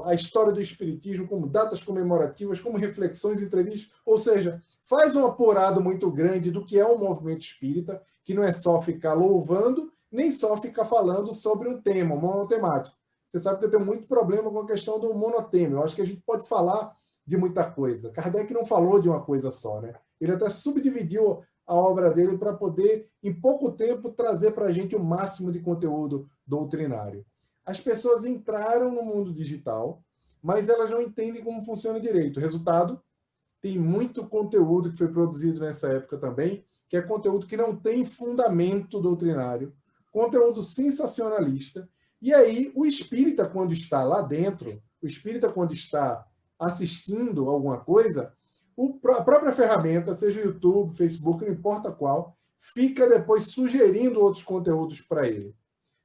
a história do Espiritismo, como datas comemorativas, como reflexões, entrevistas, ou seja, faz um apurado muito grande do que é o movimento espírita, que não é só ficar louvando, nem só ficar falando sobre um tema, monotemático. Você sabe que eu tenho muito problema com a questão do monotema. Eu acho que a gente pode falar de muita coisa. Kardec não falou de uma coisa só, né? Ele até subdividiu a obra dele para poder, em pouco tempo, trazer para a gente o máximo de conteúdo doutrinário. As pessoas entraram no mundo digital, mas elas não entendem como funciona direito. Resultado, tem muito conteúdo que foi produzido nessa época também, que é conteúdo que não tem fundamento doutrinário, conteúdo sensacionalista. E aí, o espírita, quando está lá dentro, o espírita, quando está assistindo alguma coisa, a própria ferramenta, seja o YouTube, Facebook, não importa qual, fica depois sugerindo outros conteúdos para ele.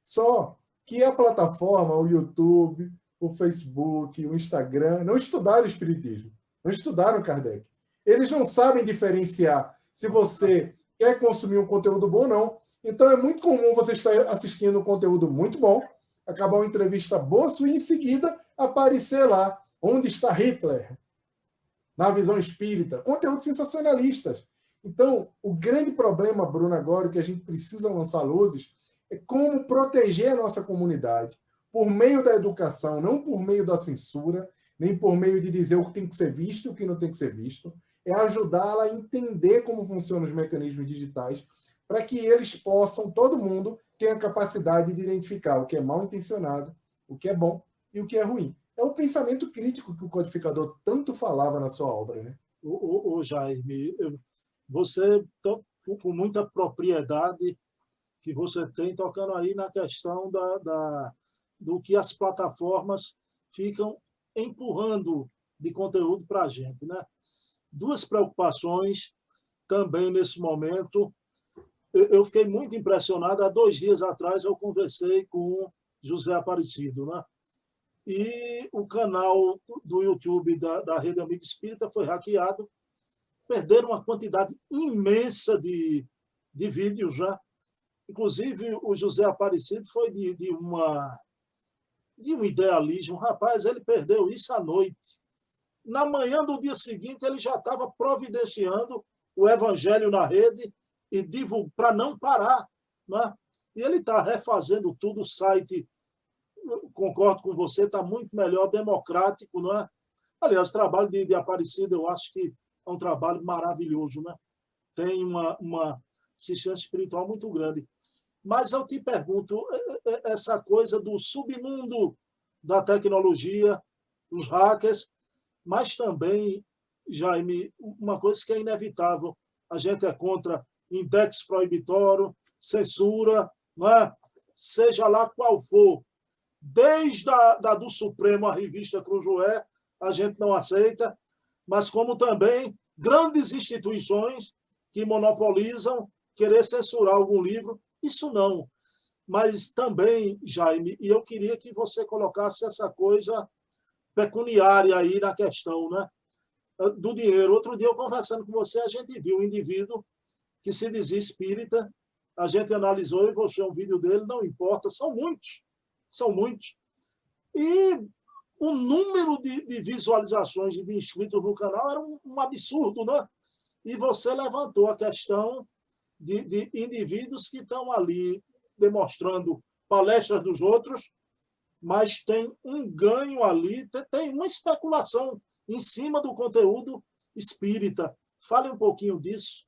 Só que a plataforma, o YouTube, o Facebook, o Instagram, não estudaram o Espiritismo, não estudaram Kardec. Eles não sabem diferenciar se você quer consumir um conteúdo bom ou não. Então, é muito comum você estar assistindo um conteúdo muito bom, acabar uma entrevista boa e, em seguida, aparecer lá, onde está Hitler, na visão espírita. Conteúdos sensacionalistas. Então, o grande problema, Bruno, agora, que a gente precisa lançar luzes, é como proteger a nossa comunidade por meio da educação, não por meio da censura, nem por meio de dizer o que tem que ser visto e o que não tem que ser visto, é ajudá-la a entender como funcionam os mecanismos digitais, para que eles possam, todo mundo, ter a capacidade de identificar o que é mal intencionado, o que é bom e o que é ruim. É o pensamento crítico que o codificador tanto falava na sua obra, né? Ô Jaime, você, com muita propriedade que você tem, tocando aí na questão do que as plataformas ficam empurrando de conteúdo para a gente, né? Duas preocupações também nesse momento. Eu fiquei muito impressionado. Há 2 dias atrás eu conversei com José Aparecido, né? E o canal do YouTube da Rede Amigo Espírita foi hackeado. Perderam uma quantidade imensa de vídeos já. Inclusive, o José Aparecido foi de um idealismo. Rapaz, ele perdeu isso à noite. Na manhã do dia seguinte, ele já estava providenciando o evangelho na rede e para não parar, né? E ele está refazendo tudo, o site, concordo com você, está muito melhor, democrático, não é? Aliás, o trabalho de Aparecida, eu acho que é um trabalho maravilhoso, né? Tem uma assistência espiritual muito grande. Mas eu te pergunto, essa coisa do submundo da tecnologia, os hackers, mas também, Jaime, uma coisa que é inevitável, a gente é contra index proibitório, censura, não é? Seja lá qual for, desde a do Supremo à revista Cruzoé, a gente não aceita, mas como também grandes instituições que monopolizam, querer censurar algum livro, isso não. Mas também, Jaime, e eu queria que você colocasse essa coisa pecuniária aí na questão, né? Do dinheiro. Outro dia, eu conversando com você, a gente viu um indivíduo que se dizia espírita, a gente analisou e mostrou um vídeo dele, não importa, são muitos. E o número de visualizações e de inscritos no canal era um absurdo, né? E você levantou a questão de indivíduos que estão ali demonstrando palestras dos outros, mas tem um ganho ali, tem uma especulação em cima do conteúdo espírita. Fale um pouquinho disso,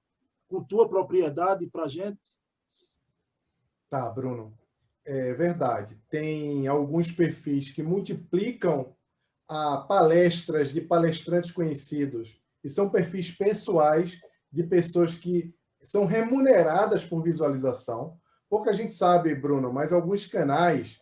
com tua propriedade para a gente. Tá, Bruno. É verdade. Tem alguns perfis que multiplicam palestras de palestrantes conhecidos, e são perfis pessoais de pessoas que são remuneradas por visualização. Pouca gente sabe, Bruno, mas alguns canais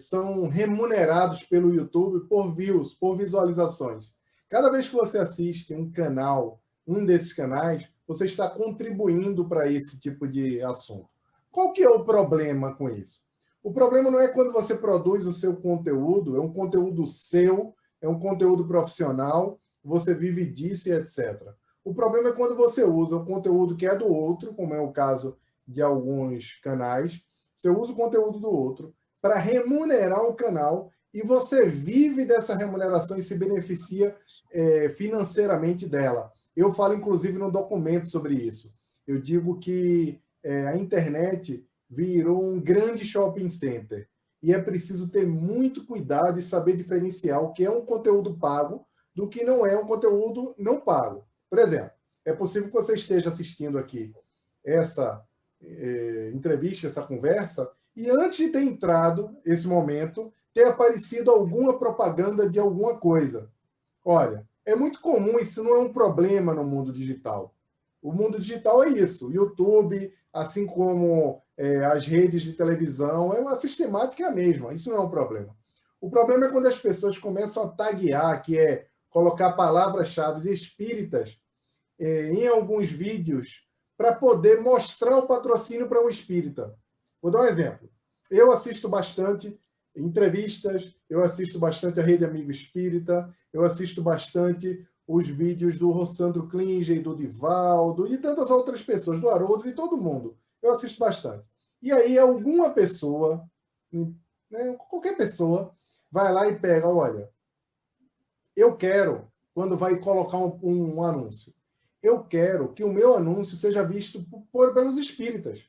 são remunerados pelo YouTube por views, por visualizações. Cada vez que você assiste um canal, um desses canais, você está contribuindo para esse tipo de assunto. Qual que é o problema com isso? O problema não é quando você produz o seu conteúdo, é um conteúdo seu, é um conteúdo profissional, você vive disso e etc. O problema é quando você usa o conteúdo que é do outro, como é o caso de alguns canais, você usa o conteúdo do outro para remunerar o canal e você vive dessa remuneração e se beneficia financeiramente dela. Eu falo, inclusive, no documento sobre isso. Eu digo que a internet virou um grande shopping center e é preciso ter muito cuidado e saber diferenciar o que é um conteúdo pago do que não é um conteúdo não pago. Por exemplo, é possível que você esteja assistindo aqui essa entrevista, essa conversa, e antes de ter entrado esse momento, ter aparecido alguma propaganda de alguma coisa. Olha, é muito comum, isso não é um problema no mundo digital. O mundo digital é isso. O YouTube, assim como as redes de televisão, a sistemática é a mesma. Isso não é um problema. O problema é quando as pessoas começam a taguear, que é colocar palavras-chave espíritas em alguns vídeos para poder mostrar o patrocínio para um espírita. Vou dar um exemplo. Eu assisto bastante entrevistas, eu assisto bastante a Rede Amigo Espírita, eu assisto bastante os vídeos do Rossandro Klinger, do Divaldo e tantas outras pessoas, do Haroldo e todo mundo. Eu assisto bastante. E aí alguma pessoa, né, qualquer pessoa, vai lá e pega, olha, eu quero, quando vai colocar um anúncio, eu quero que o meu anúncio seja visto pelos espíritas.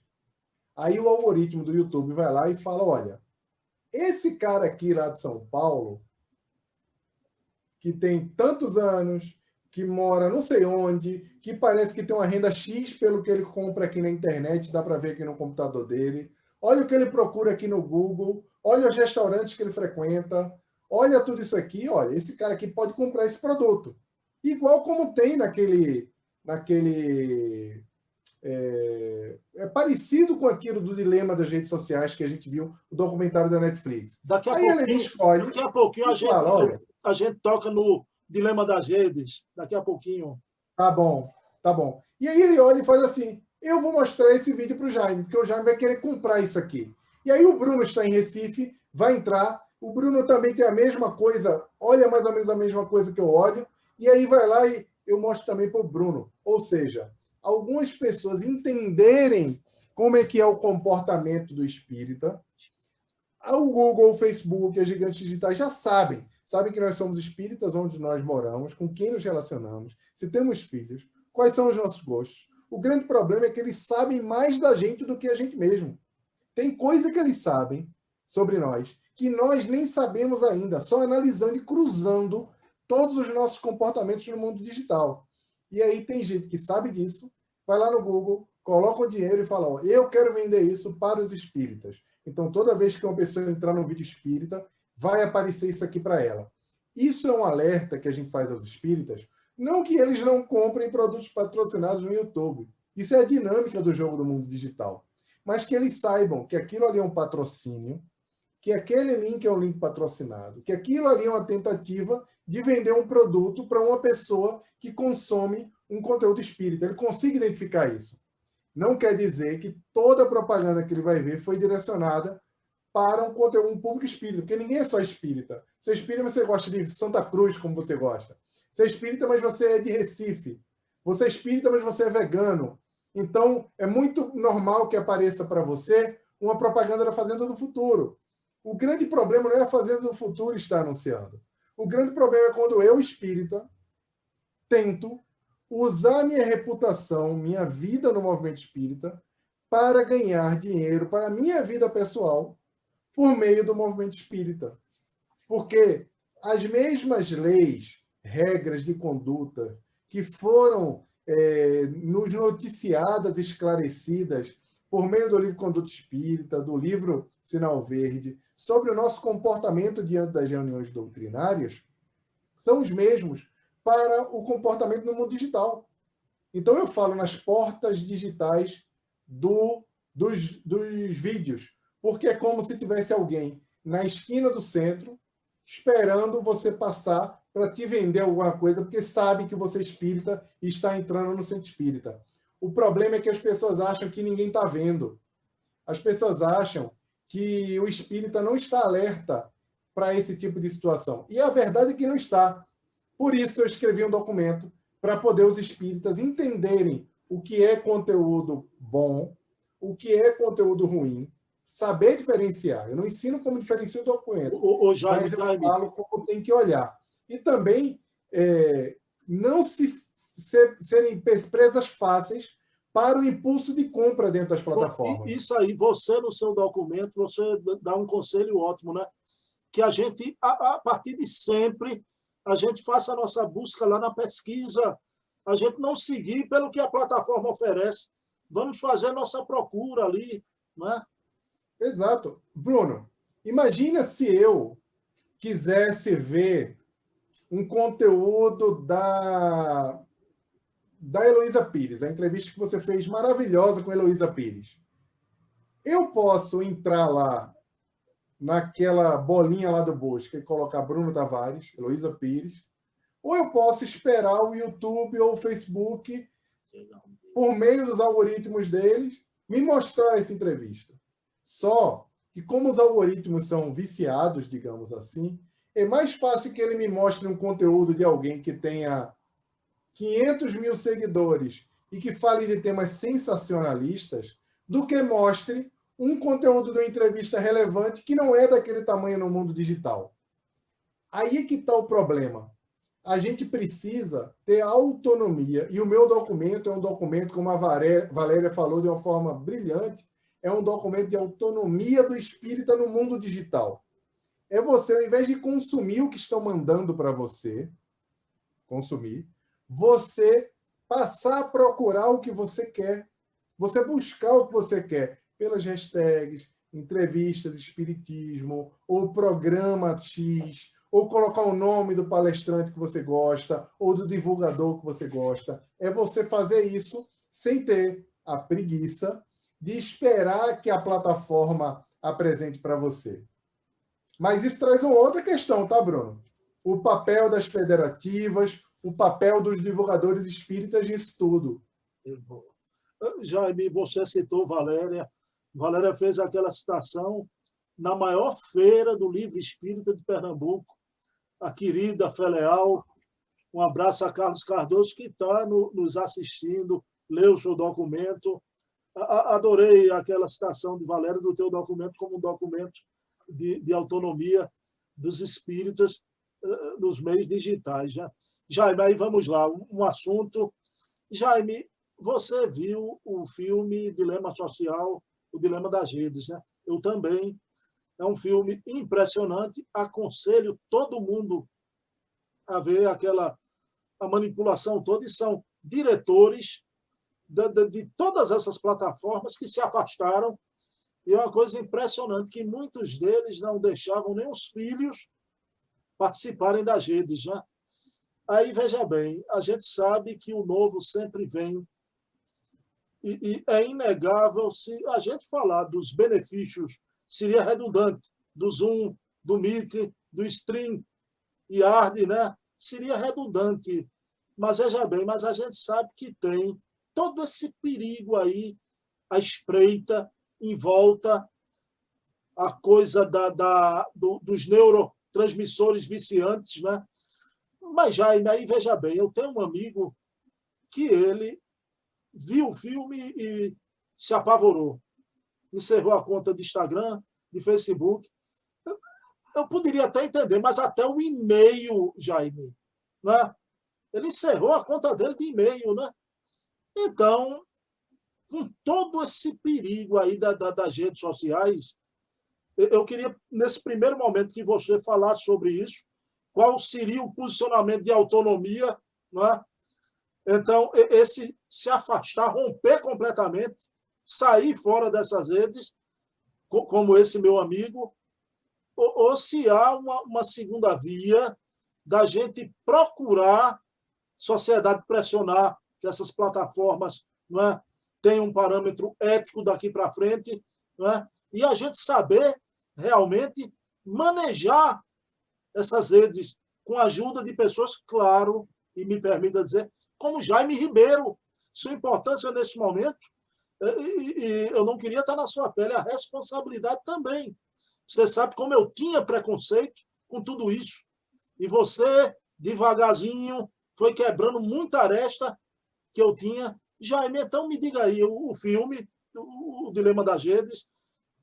Aí o algoritmo do YouTube vai lá e fala, olha, esse cara aqui lá de São Paulo, que tem tantos anos, que mora não sei onde, que parece que tem uma renda X pelo que ele compra aqui na internet, dá para ver aqui no computador dele, olha o que ele procura aqui no Google, olha os restaurantes que ele frequenta, olha tudo isso aqui, olha, esse cara aqui pode comprar esse produto. Igual como tem naquele é parecido com aquilo do dilema das redes sociais que a gente viu, o documentário da Netflix. Daqui a pouquinho a gente toca no Dilema das Redes, daqui a pouquinho. Tá bom, tá bom. E aí ele olha e faz assim, eu vou mostrar esse vídeo para o Jaime, porque o Jaime vai querer comprar isso aqui. E aí o Bruno está em Recife, vai entrar, o Bruno também tem a mesma coisa, olha mais ou menos a mesma coisa que eu olho, e aí vai lá e eu mostro também para o Bruno. Ou seja, algumas pessoas entenderem como é que é o comportamento do espírita. O Google, o Facebook, as gigantes digitais já sabem que nós somos espíritas, onde nós moramos, com quem nos relacionamos, se temos filhos, quais são os nossos gostos. O grande problema é que eles sabem mais da gente do que a gente mesmo. Tem coisa que eles sabem sobre nós que nós nem sabemos ainda, só analisando e cruzando todos os nossos comportamentos no mundo digital. E aí tem gente que sabe disso, vai lá no Google, coloca o dinheiro e fala, ó, eu quero vender isso para os espíritas. Então, toda vez que uma pessoa entrar no vídeo espírita, vai aparecer isso aqui para ela. Isso é um alerta que a gente faz aos espíritas, não que eles não comprem produtos patrocinados no YouTube. Isso é a dinâmica do jogo do mundo digital. Mas que eles saibam que aquilo ali é um patrocínio, que aquele link é um link patrocinado, que aquilo ali é uma tentativa de vender um produto para uma pessoa que consome um conteúdo espírita. Ele consiga identificar isso. Não quer dizer que toda a propaganda que ele vai ver foi direcionada para um conteúdo, um público espírita, porque ninguém é só espírita. Você é espírita, mas você gosta de Santa Cruz, como você gosta. Você é espírita, mas você é de Recife. Você é espírita, mas você é vegano. Então, é muito normal que apareça para você uma propaganda da Fazenda do Futuro. O grande problema não é a Fazenda do Futuro estar anunciando. O grande problema é quando eu, espírita, tento usar minha reputação, minha vida no movimento espírita, para ganhar dinheiro para a minha vida pessoal por meio do movimento espírita. Porque as mesmas leis, regras de conduta que foram nos noticiadas, esclarecidas por meio do livro Conduta Espírita, do livro Sinal Verde, sobre o nosso comportamento diante das reuniões doutrinárias, são os mesmos para o comportamento no mundo digital. Então, eu falo nas portas digitais dos vídeos, porque é como se tivesse alguém na esquina do centro esperando você passar para te vender alguma coisa, porque sabe que você é espírita e está entrando no centro espírita. O problema é que as pessoas acham que ninguém está vendo. As pessoas acham que o espírita não está alerta para esse tipo de situação. E a verdade é que não está. Por isso eu escrevi um documento para poder os espíritas entenderem o que é conteúdo bom, o que é conteúdo ruim, saber diferenciar. Eu não ensino como diferenciar o documento, mas eu falo como tem que olhar. E também não serem presas fáceis para o impulso de compra dentro das plataformas. Isso aí, você no seu documento, você dá um conselho ótimo, né? Que a gente, a partir de sempre, a gente faça a nossa busca lá na pesquisa, a gente não seguir pelo que a plataforma oferece. Vamos fazer a nossa procura ali, não é? Exato. Bruno, imagina se eu quisesse ver um conteúdo da Heloísa Pires, a entrevista que você fez maravilhosa com a Heloísa Pires. Eu posso entrar lá naquela bolinha lá do Busca e colocar Bruno Tavares, Heloísa Pires, ou eu posso esperar o YouTube ou o Facebook, por meio dos algoritmos deles, me mostrar essa entrevista. Só que como os algoritmos são viciados, digamos assim, é mais fácil que ele me mostre um conteúdo de alguém que tenha 500 mil seguidores e que fale de temas sensacionalistas, do que mostre um conteúdo de uma entrevista relevante que não é daquele tamanho no mundo digital. Aí é que está o problema. A gente precisa ter autonomia, e o meu documento é um documento, como a Valéria falou de uma forma brilhante, é um documento de autonomia do espírita no mundo digital. É você, ao invés de consumir o que estão mandando para você, consumir, você passar a procurar o que você quer, você buscar o que você quer, pelas hashtags, entrevistas, espiritismo, ou programa X, ou colocar o nome do palestrante que você gosta, ou do divulgador que você gosta. É você fazer isso sem ter a preguiça de esperar que a plataforma apresente para você. Mas isso traz uma outra questão, tá, Bruno? o papel das federativas, o papel dos divulgadores espíritas nisso tudo. Jaime, você citou Valéria. Valéria fez aquela citação na maior feira do livro espírita de Pernambuco, a querida Fé Leal. Um abraço a Carlos Cardoso, que está nos assistindo, leu o seu documento. Adorei aquela citação de Valéria do teu documento como um documento de autonomia dos espíritas nos meios digitais. Né? Jaime, aí vamos lá, um assunto. Jaime, você viu o filme Dilema Social, o Dilema das Redes, né? Eu também. É um filme impressionante. Aconselho todo mundo a ver a manipulação toda, e são diretores de todas essas plataformas que se afastaram. E é uma coisa impressionante que muitos deles não deixavam nem os filhos participarem das redes. Né? Aí, veja bem, a gente sabe que o novo sempre vem, e é inegável, se a gente falar dos benefícios, seria redundante, do Zoom, do Meet, do Stream e Arde, né? Seria redundante. Mas veja bem, mas a gente sabe que tem todo esse perigo aí, à espreita, em volta, a coisa dos neurotransmissores viciantes, né? Mas, Jaime, aí veja bem, eu tenho um amigo que ele viu o filme e se apavorou. Encerrou a conta de Instagram, de Facebook. Eu poderia até entender, mas até o e-mail, Jaime, né? Ele encerrou a conta dele de e-mail, né? Então, com todo esse perigo aí das redes sociais, eu queria, nesse primeiro momento, que você falasse sobre isso, qual seria o posicionamento de autonomia, né? Então, esse se afastar, romper completamente, sair fora dessas redes, como esse meu amigo, ou se há uma segunda via da gente procurar sociedade pressionar que essas plataformas, não é, tenham um parâmetro ético daqui para frente, não é, e a gente saber realmente manejar essas redes com a ajuda de pessoas, claro, e me permita dizer, como Jaime Ribeiro. Sua importância nesse momento, e eu não queria estar na sua pele, a responsabilidade também. Você sabe como eu tinha preconceito com tudo isso. E você, devagarzinho, foi quebrando muita aresta que eu tinha. Jaime, então me diga aí, o filme, o Dilema das Redes,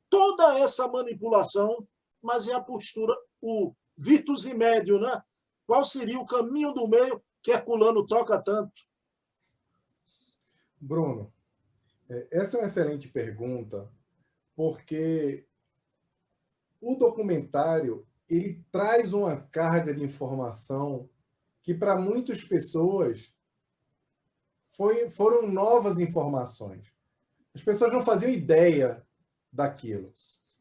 toda essa manipulação, mas e a postura, o Vitus e médio, né? Qual seria o caminho do meio que Herculano toca tanto? Bruno, essa é uma excelente pergunta, porque o documentário ele traz uma carga de informação que para muitas pessoas foram novas informações. As pessoas não faziam ideia daquilo.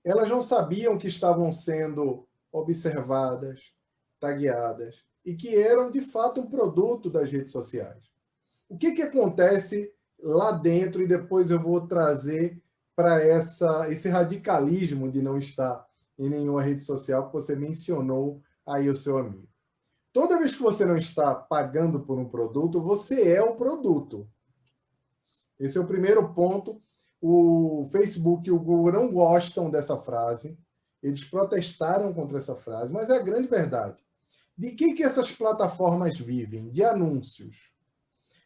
Elas não sabiam que estavam sendo observadas, tagueadas, e que eram, de fato, um produto das redes sociais. O que acontece lá dentro, e depois eu vou trazer para esse radicalismo de não estar em nenhuma rede social que você mencionou aí o seu amigo. Toda vez que você não está pagando por um produto, você é o produto. Esse é o primeiro ponto. O Facebook e o Google não gostam dessa frase. Eles protestaram contra essa frase, mas é a grande verdade. De que essas plataformas vivem? De anúncios.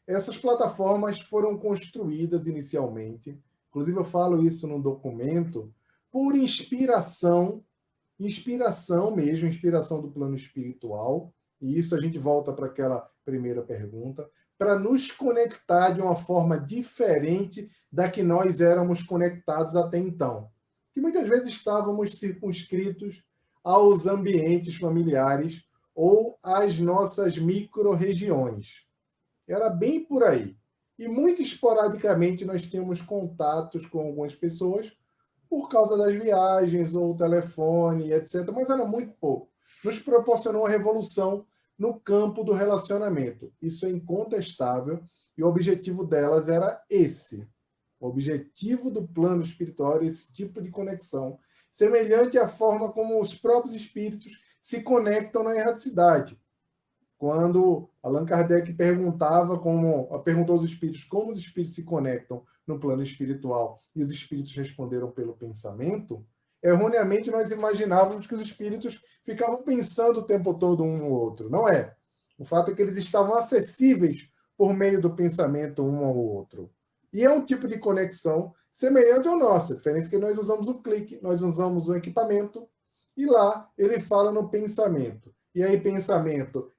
Essas plataformas foram construídas inicialmente, inclusive eu falo isso no documento, por inspiração mesmo, inspiração do plano espiritual, e isso a gente volta para aquela primeira pergunta, para nos conectar de uma forma diferente da que nós éramos conectados até então. Que muitas vezes estávamos circunscritos aos ambientes familiares ou às nossas micro-regiões. Era bem por aí. E muito esporadicamente nós tínhamos contatos com algumas pessoas por causa das viagens ou telefone, etc. Mas era muito pouco. Nos proporcionou uma revolução no campo do relacionamento. Isso é incontestável e o objetivo delas era esse. O objetivo do plano espiritual era esse tipo de conexão, semelhante à forma como os próprios espíritos se conectam na erraticidade. Quando Allan Kardec perguntou aos espíritos como os espíritos se conectam no plano espiritual e os espíritos responderam pelo pensamento, erroneamente nós imaginávamos que os espíritos ficavam pensando o tempo todo um no outro. Não é. O fato é que eles estavam acessíveis por meio do pensamento um ao outro. E é um tipo de conexão semelhante ao nosso. A diferença é que nós usamos o clique, nós usamos o equipamento, e lá ele fala no pensamento. E aí pensamento,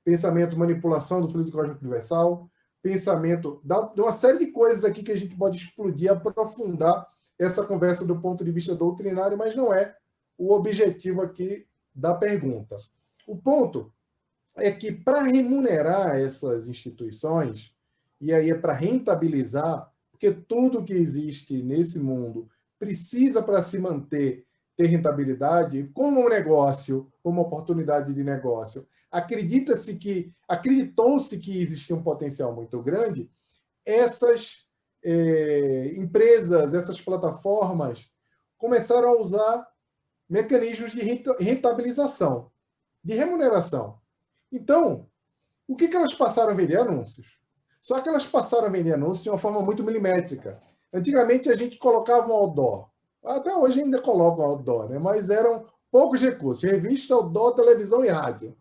manipulação do fluido cósmico universal, pensamento, de uma série de coisas aqui que a gente pode explodir, aprofundar essa conversa do ponto de vista doutrinário, mas não é o objetivo aqui da pergunta. O ponto é que para remunerar essas instituições, e aí é para rentabilizar, porque tudo que existe nesse mundo precisa, para se manter, ter rentabilidade, como um negócio, como oportunidade de negócio. Acreditou-se que existia um potencial muito grande, essas empresas, essas plataformas começaram a usar mecanismos de rentabilização, de remuneração. Então, o que elas passaram a vender? Anúncios. Só que elas passaram a vender anúncios de uma forma muito milimétrica. Antigamente, a gente colocava um outdoor. Até hoje ainda colocam outdoor, né? Mas eram poucos recursos. Revista, outdoor, televisão e rádio.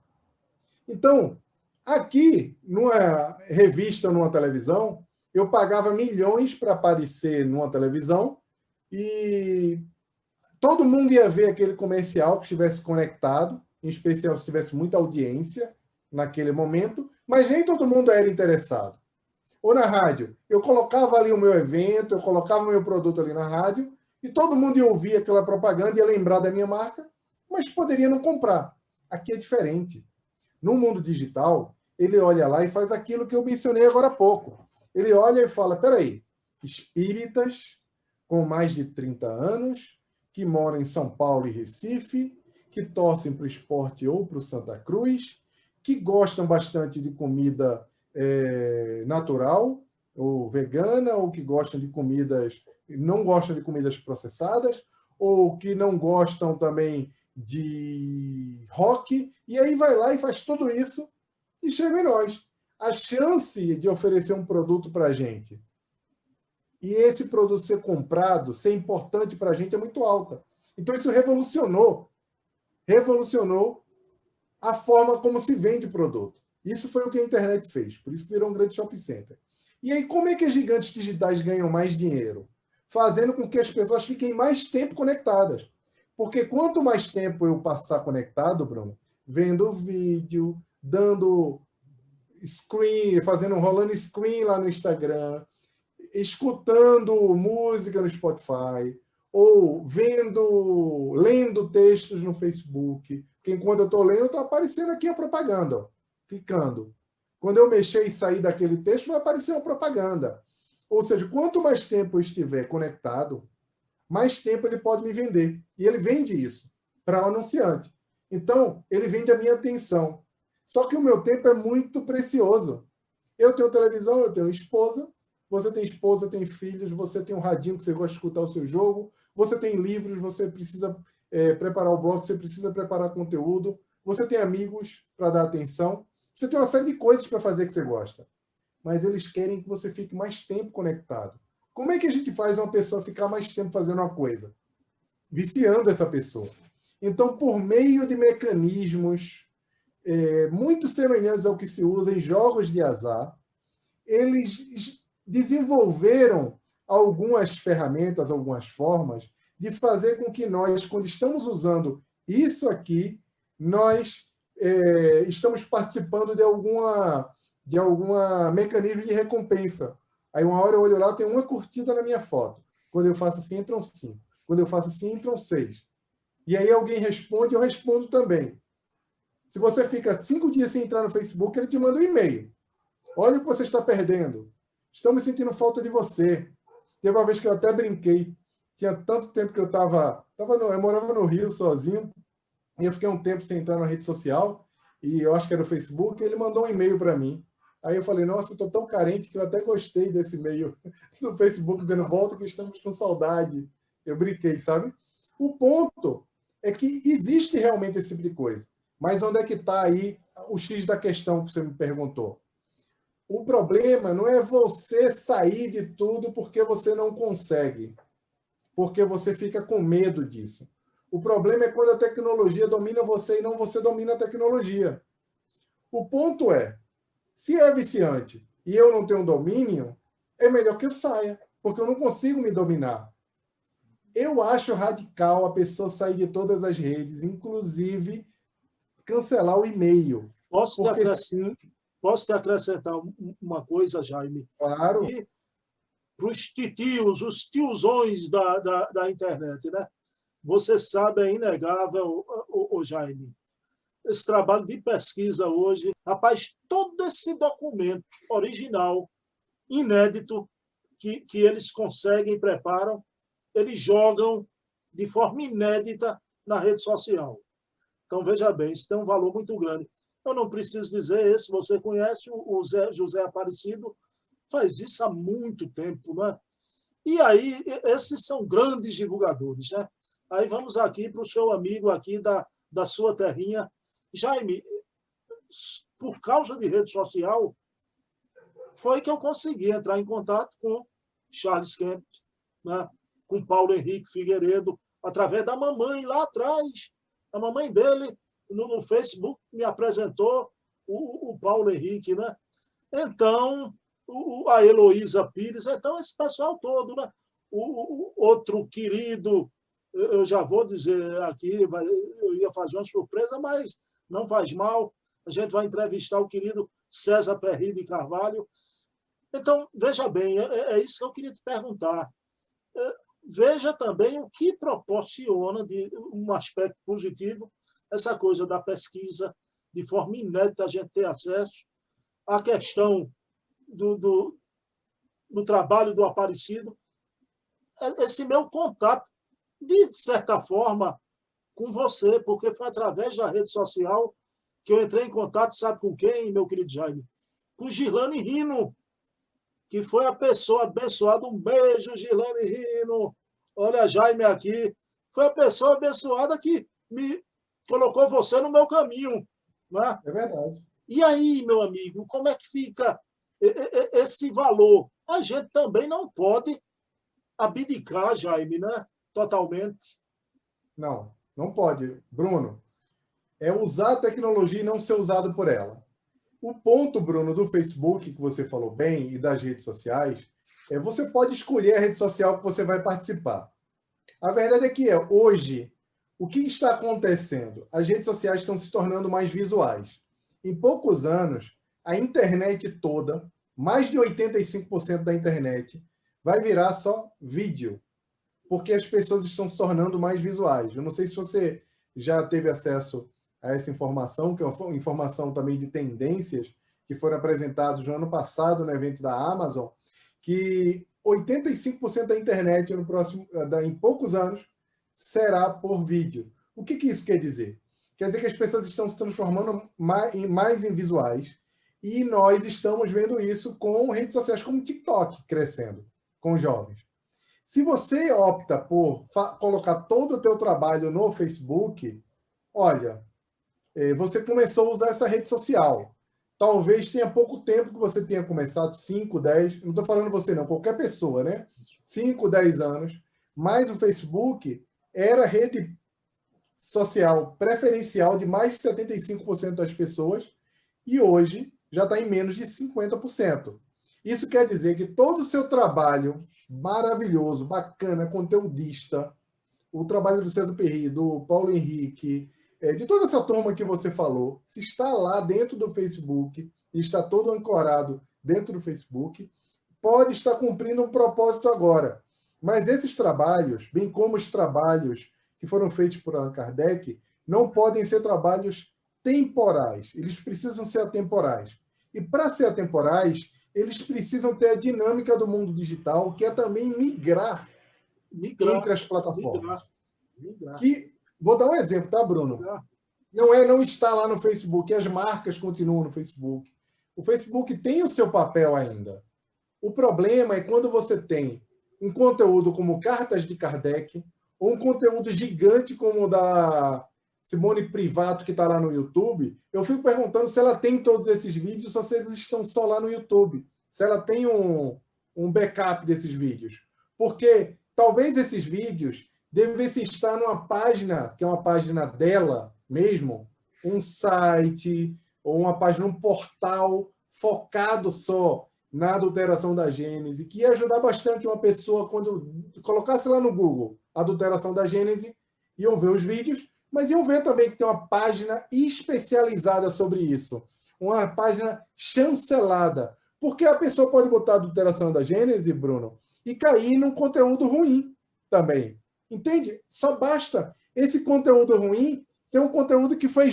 Então, aqui, numa revista, numa televisão, eu pagava milhões para aparecer numa televisão e todo mundo ia ver aquele comercial que estivesse conectado, em especial se tivesse muita audiência naquele momento, mas nem todo mundo era interessado. Ou na rádio, eu colocava ali o meu evento, eu colocava o meu produto ali na rádio, e todo mundo ia ouvir aquela propaganda, ia lembrar da minha marca, mas poderia não comprar. Aqui é diferente. No mundo digital, ele olha lá e faz aquilo que eu mencionei agora há pouco. Ele olha e fala, peraí, espíritas com mais de 30 anos, que moram em São Paulo e Recife, que torcem para o esporte ou para o Santa Cruz, que gostam bastante de comida natural, ou vegana, ou que gostam de não gostam de comidas processadas, ou que não gostam também de rock, e aí vai lá e faz tudo isso e chega em nós. A chance de oferecer um produto para a gente e esse produto ser comprado, ser importante para a gente é muito alta. Então isso revolucionou a forma como se vende produto. Isso foi o que a internet fez, por isso que virou um grande shopping center. E aí, como é que as gigantes digitais ganham mais dinheiro? Fazendo com que as pessoas fiquem mais tempo conectadas. Porque quanto mais tempo eu passar conectado, Bruno, vendo vídeo, dando screen, rolando screen lá no Instagram, escutando música no Spotify, ou lendo textos no Facebook, porque enquanto eu estou lendo, está aparecendo aqui a propaganda, ó, clicando. Quando eu mexer e sair daquele texto, vai aparecer uma propaganda. Ou seja, quanto mais tempo eu estiver conectado, mais tempo ele pode me vender. E ele vende isso para o anunciante. Então, ele vende a minha atenção. Só que o meu tempo é muito precioso. Eu tenho televisão, eu tenho esposa, você tem esposa, tem filhos, você tem um radinho que você gosta de escutar o seu jogo, você tem livros, você precisa preparar o blog, você precisa preparar conteúdo, você tem amigos para dar atenção, você tem uma série de coisas para fazer que você gosta. Mas eles querem que você fique mais tempo conectado. Como é que a gente faz uma pessoa ficar mais tempo fazendo uma coisa? Viciando essa pessoa. Então, por meio de mecanismos muito semelhantes ao que se usa em jogos de azar, eles desenvolveram algumas ferramentas, algumas formas de fazer com que nós, quando estamos usando isso aqui, nós estamos participando de alguma mecanismo de recompensa. Aí uma hora eu olho lá, tem uma curtida na minha foto. Quando eu faço assim, entram 5. Quando eu faço assim, entram 6. E aí alguém responde, eu respondo também. Se você fica 5 dias sem entrar no Facebook, ele te manda um e-mail. Olha o que você está perdendo. Estamos sentindo falta de você. Teve uma vez que eu até brinquei. Tinha tanto tempo que eu morava no Rio sozinho, e eu fiquei um tempo sem entrar na rede social, e eu acho que era o Facebook, e ele mandou um e-mail para mim. Aí eu falei, nossa, eu estou tão carente que eu até gostei desse e-mail no Facebook, dizendo, volta que estamos com saudade. Eu brinquei, sabe? O ponto é que existe realmente esse tipo de coisa. Mas onde é que está aí o X da questão que você me perguntou? O problema não é você sair de tudo porque você não consegue, porque você fica com medo disso. O problema é quando a tecnologia domina você e não você domina a tecnologia. O ponto é, se é viciante e eu não tenho domínio, é melhor que eu saia, porque eu não consigo me dominar. Eu acho radical a pessoa sair de todas as redes, inclusive cancelar o e-mail. Porque sim, Posso te acrescentar uma coisa, Jaime? claro, E para os titios, os tiozões da internet, né? Você sabe, é inegável, o Jaime, esse trabalho de pesquisa hoje, rapaz, todo esse documento original, inédito, que eles conseguem, preparam, eles jogam de forma inédita na rede social. Então, veja bem, isso tem um valor muito grande. Eu não preciso dizer esse, você conhece o José Aparecido, faz isso há muito tempo, né? E aí, esses são grandes divulgadores, né? Aí vamos aqui para o seu amigo aqui da sua terrinha. Jaime, por causa de rede social, foi que eu consegui entrar em contato com Charles Kemp, né? Com Paulo Henrique Figueiredo, através da mamãe lá atrás. A mamãe dele, no Facebook, me apresentou o Paulo Henrique, né? Então, a Heloísa Pires, então esse pessoal todo, né? O outro querido, eu já vou dizer aqui, eu ia fazer uma surpresa, mas não faz mal. A gente vai entrevistar o querido César Perry de Carvalho. Então, veja bem, é isso que eu queria te perguntar. Veja também o que proporciona de um aspecto positivo essa coisa da pesquisa, de forma inédita a gente ter acesso à questão do trabalho do Aparecido, esse meu contato, de certa forma, com você, porque foi através da rede social que eu entrei em contato, sabe com quem, meu querido Jaime? Com Girlane Rino, que foi a pessoa abençoada. Um beijo, Girlane Rino. Olha, Jaime aqui. Foi a pessoa abençoada que me colocou você no meu caminho. Né? é verdade. E aí, meu amigo, como é que fica esse valor? A gente também não pode abdicar, Jaime, né? Totalmente. Não, não pode. Bruno, é usar a tecnologia e não ser usado por ela. O ponto, Bruno, do Facebook, que você falou bem, e das redes sociais, é você pode escolher a rede social que você vai participar. A verdade é que hoje, o que está acontecendo? As redes sociais estão se tornando mais visuais. Em poucos anos, a internet toda, mais de 85% da internet, vai virar só vídeo, porque as pessoas estão se tornando mais visuais. Eu não sei se você já teve acesso a essa informação, que é uma informação também de tendências que foram apresentadas no ano passado no evento da Amazon, que 85% da internet em poucos anos será por vídeo. O que isso quer dizer? Quer dizer que as pessoas estão se transformando mais em visuais e nós estamos vendo isso com redes sociais como o TikTok crescendo com jovens. Se você opta por colocar todo o teu trabalho no Facebook, olha, você começou a usar essa rede social. Talvez tenha pouco tempo que você tenha começado, 5, 10, não estou falando você não, qualquer pessoa, né? 5, 10 anos, mas o Facebook era a rede social preferencial de mais de 75% das pessoas e hoje já está em menos de 50%. Isso quer dizer que todo o seu trabalho maravilhoso, bacana, conteudista, o trabalho do César Perry, do Paulo Henrique, de toda essa turma que você falou, se está lá dentro do Facebook, e está todo ancorado dentro do Facebook, pode estar cumprindo um propósito agora. Mas esses trabalhos, bem como os trabalhos que foram feitos por Allan Kardec, não podem ser trabalhos temporais. Eles precisam ser atemporais. E para ser atemporais, eles precisam ter a dinâmica do mundo digital, que é também migrar entre as plataformas. Que, vou dar um exemplo, tá, Bruno? Não está lá no Facebook, as marcas continuam no Facebook. O Facebook tem o seu papel ainda. O problema é quando você tem um conteúdo como Cartas de Kardec, ou um conteúdo gigante como o da Simone Privato, que está lá no YouTube, eu fico perguntando se ela tem todos esses vídeos ou se eles estão só lá no YouTube. Se ela tem um backup desses vídeos. Porque talvez esses vídeos devessem estar numa página, que é uma página dela mesmo, um site, ou uma página, um portal focado só na adulteração da Gênese, que ia ajudar bastante uma pessoa quando colocasse lá no Google adulteração da Gênese, iam ver os vídeos, mas iam ver também que tem uma página especializada sobre isso, uma página chancelada, porque a pessoa pode botar adulteração da Gênese, Bruno, e cair num conteúdo ruim também. Entende? Só basta esse conteúdo ruim ser um conteúdo que foi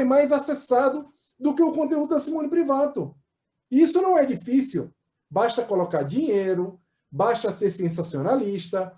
mais acessado do que o conteúdo da Simone Privato. Isso não é difícil. Basta colocar dinheiro, basta ser sensacionalista.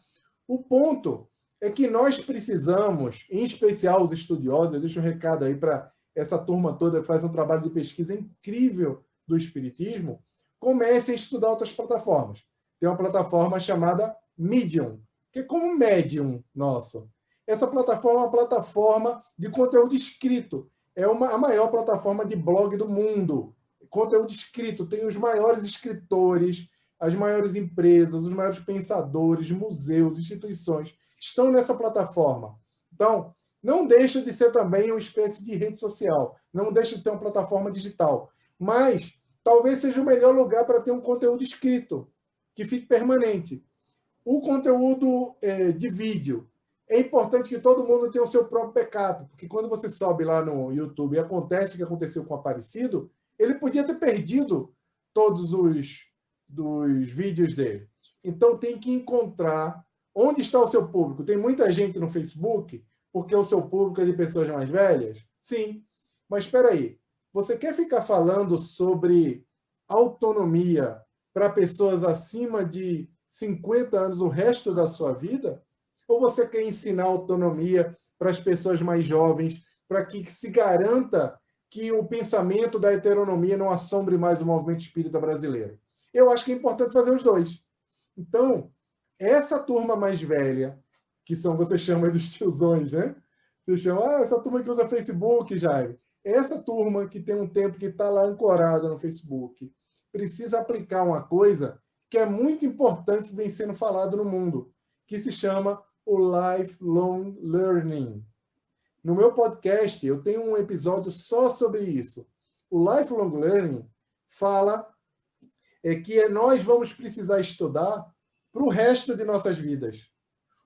O ponto é que nós precisamos, em especial os estudiosos, eu deixo um recado aí para essa turma toda que faz um trabalho de pesquisa incrível do espiritismo, comecem a estudar outras plataformas. Tem uma plataforma chamada Medium, que é como um Medium nosso. Essa plataforma é uma plataforma de conteúdo escrito. É a maior plataforma de blog do mundo. Conteúdo escrito. Tem os maiores escritores, as maiores empresas, os maiores pensadores, museus, instituições estão nessa plataforma. Então, não deixa de ser também uma espécie de rede social. Não deixa de ser uma plataforma digital. Mas talvez seja o melhor lugar para ter um conteúdo escrito, que fique permanente. O conteúdo de vídeo. É importante que todo mundo tenha o seu próprio backup, porque quando você sobe lá no YouTube e acontece o que aconteceu com o Aparecido, ele podia ter perdido todos os vídeos dele. Então tem que encontrar onde está o seu público. Tem muita gente no Facebook porque o seu público é de pessoas mais velhas? Sim. Mas espera aí, você quer ficar falando sobre autonomia para pessoas acima de 50 anos o resto da sua vida? Ou você quer ensinar autonomia para as pessoas mais jovens, para que se garanta que o pensamento da heteronomia não assombre mais o movimento espírita brasileiro? Eu acho que é importante fazer os dois. Então, essa turma mais velha, que são, você chama dos tiozões, né? Você chama, essa turma que usa Facebook, Jair. Essa turma que tem um tempo que está lá ancorada no Facebook, precisa aplicar uma coisa que é muito importante que vem sendo falado no mundo, que se chama o lifelong learning. No meu podcast, eu tenho um episódio só sobre isso. O lifelong learning fala que nós vamos precisar estudar para o resto de nossas vidas.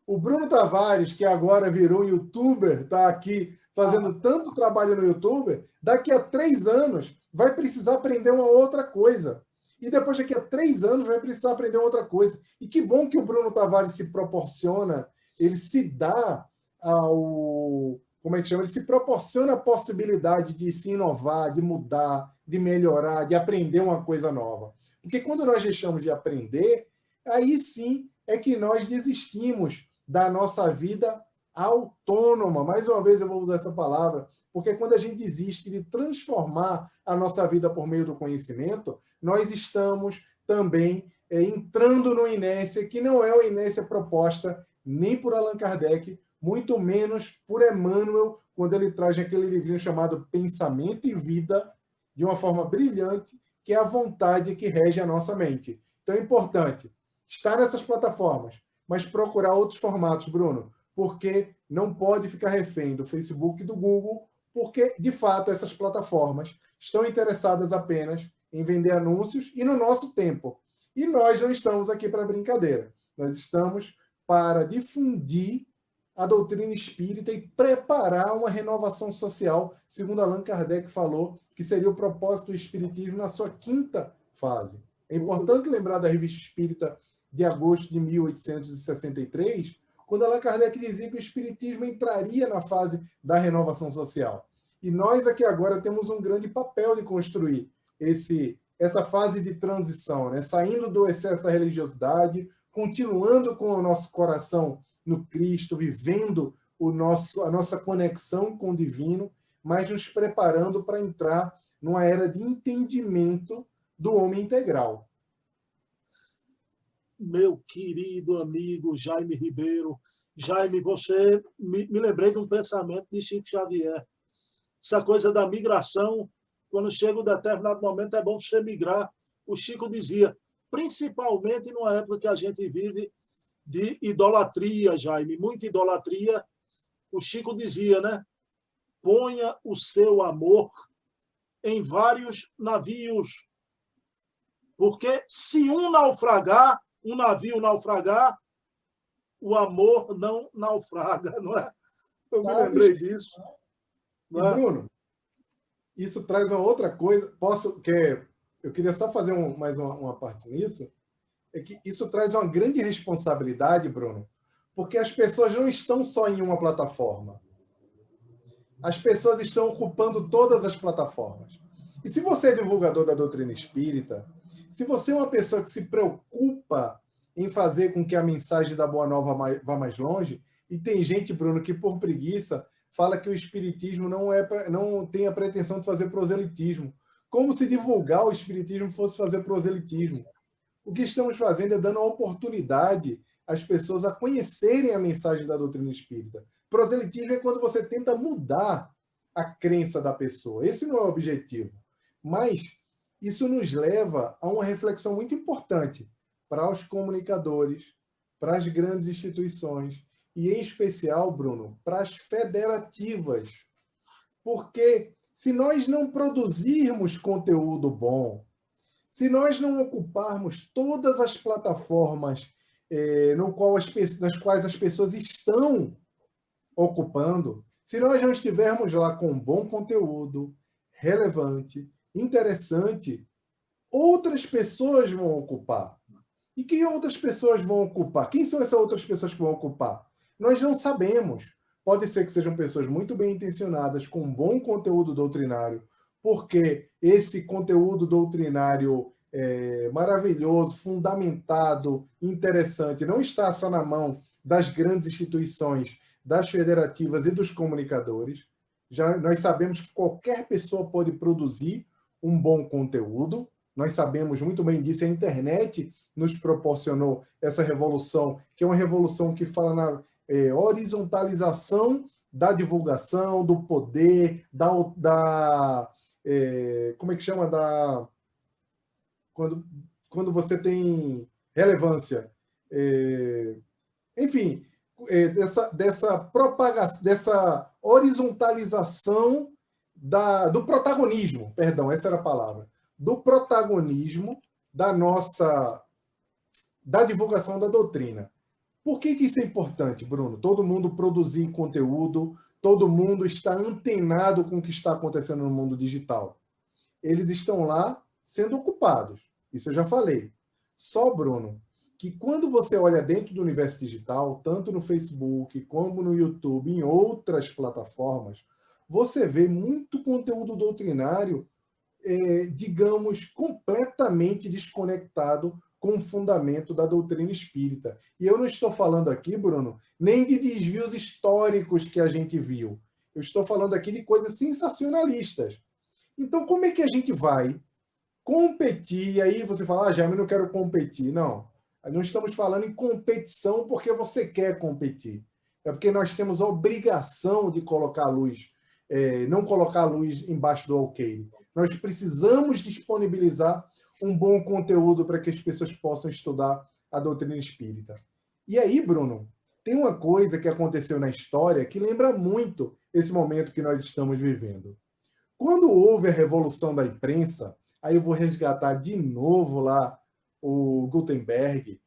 O Bruno Tavares, que agora virou youtuber, está aqui fazendo tanto trabalho no YouTube, daqui a 3 anos vai precisar aprender uma outra coisa. E depois, daqui a 3 anos, vai precisar aprender outra coisa. E que bom que o Bruno Tavares se proporciona, ele se dá ao... Como é que chama? Ele se proporciona a possibilidade de se inovar, de mudar, de melhorar, de aprender uma coisa nova. Porque quando nós deixamos de aprender, aí sim é que nós desistimos da nossa vida autônoma. Mais uma vez eu vou usar essa palavra, porque quando a gente desiste de transformar a nossa vida por meio do conhecimento, nós estamos também entrando numa inércia que não é uma inércia proposta nem por Allan Kardec, muito menos por Emmanuel, quando ele traz aquele livrinho chamado Pensamento e Vida, de uma forma brilhante, que é a vontade que rege a nossa mente. Então é importante estar nessas plataformas, mas procurar outros formatos, Bruno, porque não pode ficar refém do Facebook e do Google, porque, de fato, essas plataformas estão interessadas apenas em vender anúncios e no nosso tempo. E nós não estamos aqui para brincadeira. Nós estamos para difundir a doutrina espírita e preparar uma renovação social, segundo Allan Kardec falou, que seria o propósito do espiritismo na sua 5ª fase. É importante lembrar da Revista Espírita de agosto de 1863, quando Allan Kardec dizia que o espiritismo entraria na fase da renovação social. E nós aqui agora temos um grande papel de construir essa fase de transição, né? Saindo do excesso da religiosidade, continuando com o nosso coração no Cristo, vivendo a nossa conexão com o divino, mas nos preparando para entrar numa era de entendimento do homem integral. meu querido amigo Jaime Ribeiro. Jaime, você me lembrei de um pensamento de Chico Xavier. Essa coisa da migração, quando chega um determinado momento, é bom você migrar. O Chico dizia, principalmente numa época que a gente vive de idolatria, Jaime, muita idolatria. O Chico dizia, né? Ponha o seu amor em vários navios, porque se um navio naufragar, o amor não naufraga, não é? Eu me lembrei disso. E, Bruno, isso traz uma outra coisa. Eu queria só fazer mais uma parte nisso. É que isso traz uma grande responsabilidade, Bruno, porque as pessoas não estão só em uma plataforma. As pessoas estão ocupando todas as plataformas. E se você é divulgador da doutrina espírita, se você é uma pessoa que se preocupa em fazer com que a mensagem da Boa Nova vá mais longe, e tem gente, Bruno, que por preguiça fala que o espiritismo não tem a pretensão de fazer proselitismo, como se divulgar o espiritismo fosse fazer proselitismo. O que estamos fazendo é dando a oportunidade às pessoas a conhecerem a mensagem da doutrina espírita. Proselitismo é quando você tenta mudar a crença da pessoa. Esse não é o objetivo. Mas isso nos leva a uma reflexão muito importante para os comunicadores, para as grandes instituições e, em especial, Bruno, para as federativas. Porque se nós não produzirmos conteúdo bom, se nós não ocuparmos todas as plataformas nas quais as pessoas estão ocupando, se nós não estivermos lá com bom conteúdo, relevante, interessante, outras pessoas vão ocupar. E que outras pessoas vão ocupar? Quem são essas outras pessoas que vão ocupar? Nós não sabemos. Pode ser que sejam pessoas muito bem intencionadas, com bom conteúdo doutrinário, porque esse conteúdo doutrinário maravilhoso, fundamentado, interessante, não está só na mão das grandes instituições, das federativas e dos comunicadores. Nós sabemos que qualquer pessoa pode produzir um bom conteúdo, nós sabemos muito bem disso, a internet nos proporcionou essa revolução, que é uma revolução que fala na horizontalização da divulgação, do poder, como é que chama? Quando você tem relevância. Enfim, dessa propagação, dessa horizontalização do protagonismo, perdão, essa era a palavra, do protagonismo da divulgação da doutrina. Por que isso é importante, Bruno? Todo mundo produzir conteúdo, todo mundo está antenado com o que está acontecendo no mundo digital. Eles estão lá sendo ocupados. Isso eu já falei. Só, Bruno, que quando você olha dentro do universo digital, tanto no Facebook, como no YouTube, em outras plataformas, você vê muito conteúdo doutrinário, digamos, completamente desconectado com o fundamento da doutrina espírita. E eu não estou falando aqui, Bruno, nem de desvios históricos que a gente viu. Eu estou falando aqui de coisas sensacionalistas. Então, como é que a gente vai competir? E aí você fala, Jaime, eu não quero competir. Não estamos falando em competição porque você quer competir. É porque nós temos a obrigação de colocar a luz, não colocar a luz embaixo do alqueire. Nós precisamos disponibilizar um bom conteúdo para que as pessoas possam estudar a doutrina espírita. E aí, Bruno, tem uma coisa que aconteceu na história que lembra muito esse momento que nós estamos vivendo. Quando houve a revolução da imprensa, aí eu vou resgatar de novo lá o Gutenberg,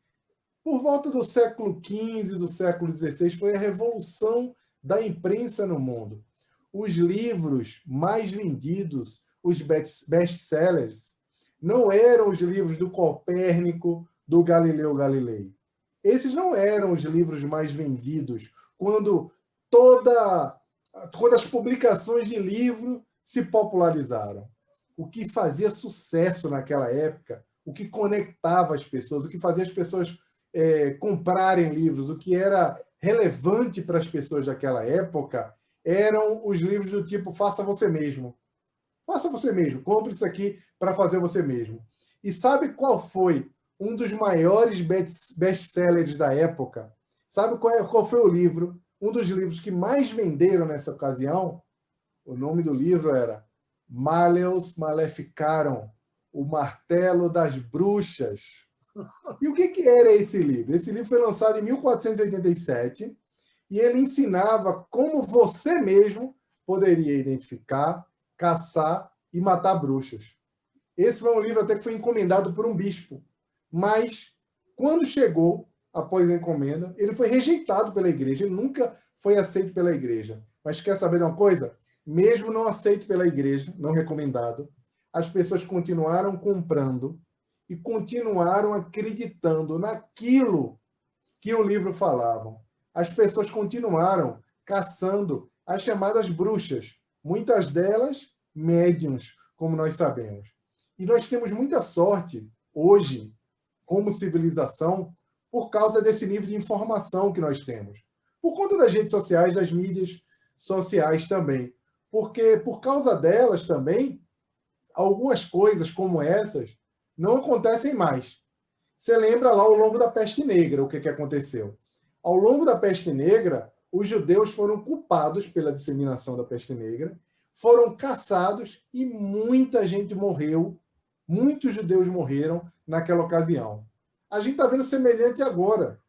por volta do século XV, do século XVI, foi a revolução da imprensa no mundo. Os livros mais vendidos, os best-sellers, não eram os livros do Copérnico, do Galileu Galilei. Esses não eram os livros mais vendidos quando as publicações de livro se popularizaram. O que fazia sucesso naquela época, o que conectava as pessoas, o que fazia as pessoas comprarem livros, o que era relevante para as pessoas daquela época, eram os livros do tipo faça você mesmo. Faça você mesmo, compre isso aqui para fazer você mesmo. E sabe qual foi um dos maiores best-sellers da época. Sabe qual foi o livro? Um dos livros que mais venderam nessa ocasião? O nome do livro era Maleus Maleficarum, o Martelo das Bruxas. E o que era esse livro? Esse livro foi lançado em 1487 e ele ensinava como você mesmo poderia identificar, caçar e matar bruxas. Esse foi um livro até que foi encomendado por um bispo, mas quando chegou, após a encomenda, ele foi rejeitado pela igreja, ele nunca foi aceito pela igreja. Mas quer saber de uma coisa? Mesmo não aceito pela igreja, não recomendado, as pessoas continuaram comprando e continuaram acreditando naquilo que o livro falava. As pessoas continuaram caçando as chamadas bruxas, muitas delas médiuns, como nós sabemos. E nós temos muita sorte hoje, como civilização, por causa desse nível de informação que nós temos. Por conta das redes sociais, das mídias sociais também. Porque, por causa delas também, algumas coisas como essas não acontecem mais. Você lembra lá ao longo da Peste Negra o que aconteceu? Ao longo da Peste Negra, os judeus foram culpados pela disseminação da Peste Negra, foram caçados e muita gente morreu, muitos judeus morreram naquela ocasião. A gente está vendo semelhante agora,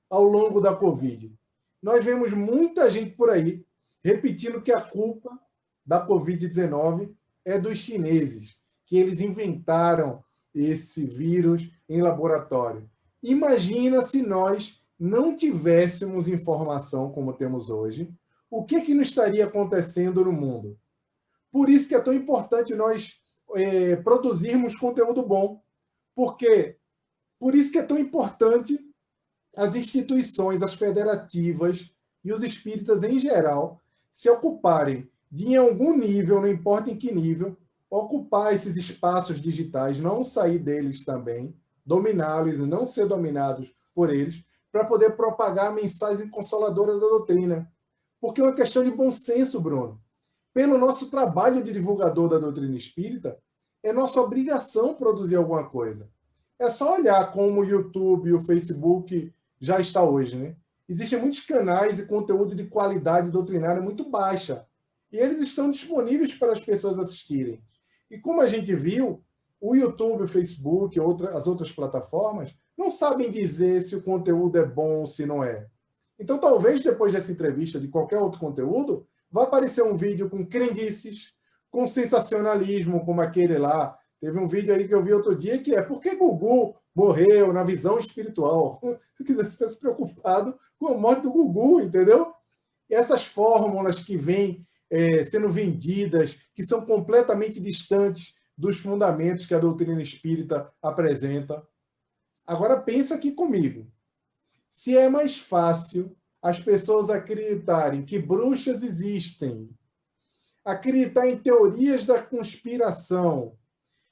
ao longo da Covid. Nós vemos muita gente por aí repetindo que a culpa da Covid-19 é dos chineses, que eles inventaram esse vírus em laboratório. Imagina se nós não tivéssemos informação como temos hoje, o que não estaria acontecendo no mundo? Por isso que é tão importante nós produzirmos conteúdo bom, porque por isso que é tão importante as instituições, as federativas e os espíritas em geral se ocuparem de, em algum nível, não importa em que nível, ocupar esses espaços digitais, não sair deles também, dominá-los e não ser dominados por eles, para poder propagar a mensagem consoladora da doutrina. Porque é uma questão de bom senso, Bruno. Pelo nosso trabalho de divulgador da doutrina espírita, é nossa obrigação produzir alguma coisa. É só olhar como o YouTube e o Facebook já está hoje, né? Existem muitos canais e conteúdo de qualidade doutrinária muito baixa. E eles estão disponíveis para as pessoas assistirem. E como a gente viu, o YouTube, o Facebook, as outras plataformas, não sabem dizer se o conteúdo é bom ou se não é. Então, talvez depois dessa entrevista, de qualquer outro conteúdo, vai aparecer um vídeo com crendices, com sensacionalismo, como aquele lá. Teve um vídeo aí que eu vi outro dia que é por que Gugu morreu na visão espiritual? Se quiser se preocupado com a morte do Gugu, entendeu? E essas fórmulas que vêm sendo vendidas, que são completamente distantes dos fundamentos que a doutrina espírita apresenta. Agora pensa aqui comigo. Se é mais fácil as pessoas acreditarem que bruxas existem, acreditar em teorias da conspiração,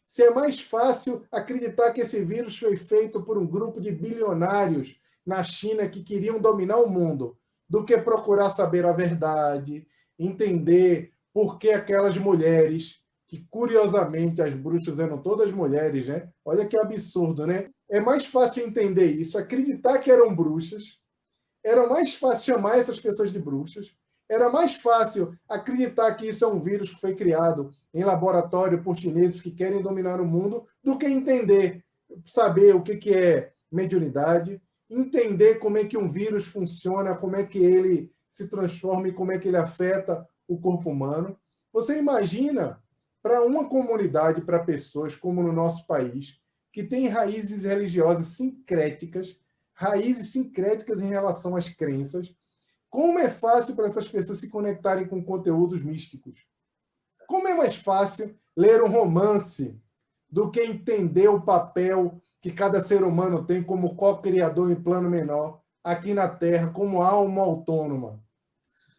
se é mais fácil acreditar que esse vírus foi feito por um grupo de bilionários na China que queriam dominar o mundo, do que procurar saber a verdade, entender por que aquelas mulheres, que curiosamente as bruxas eram todas mulheres, né? Olha que absurdo, né? É mais fácil entender isso, acreditar que eram bruxas, era mais fácil chamar essas pessoas de bruxas, era mais fácil acreditar que isso é um vírus que foi criado em laboratório por chineses que querem dominar o mundo, do que entender, saber o que é mediunidade, entender como é que um vírus funciona, como é que ele se transforma e como é que ele afeta o corpo humano. Você imagina para uma comunidade, para pessoas como no nosso país, que tem raízes religiosas sincréticas, raízes sincréticas em relação às crenças, como é fácil para essas pessoas se conectarem com conteúdos místicos? Como é mais fácil ler um romance do que entender o papel que cada ser humano tem como co-criador em plano menor aqui na Terra, como alma autônoma?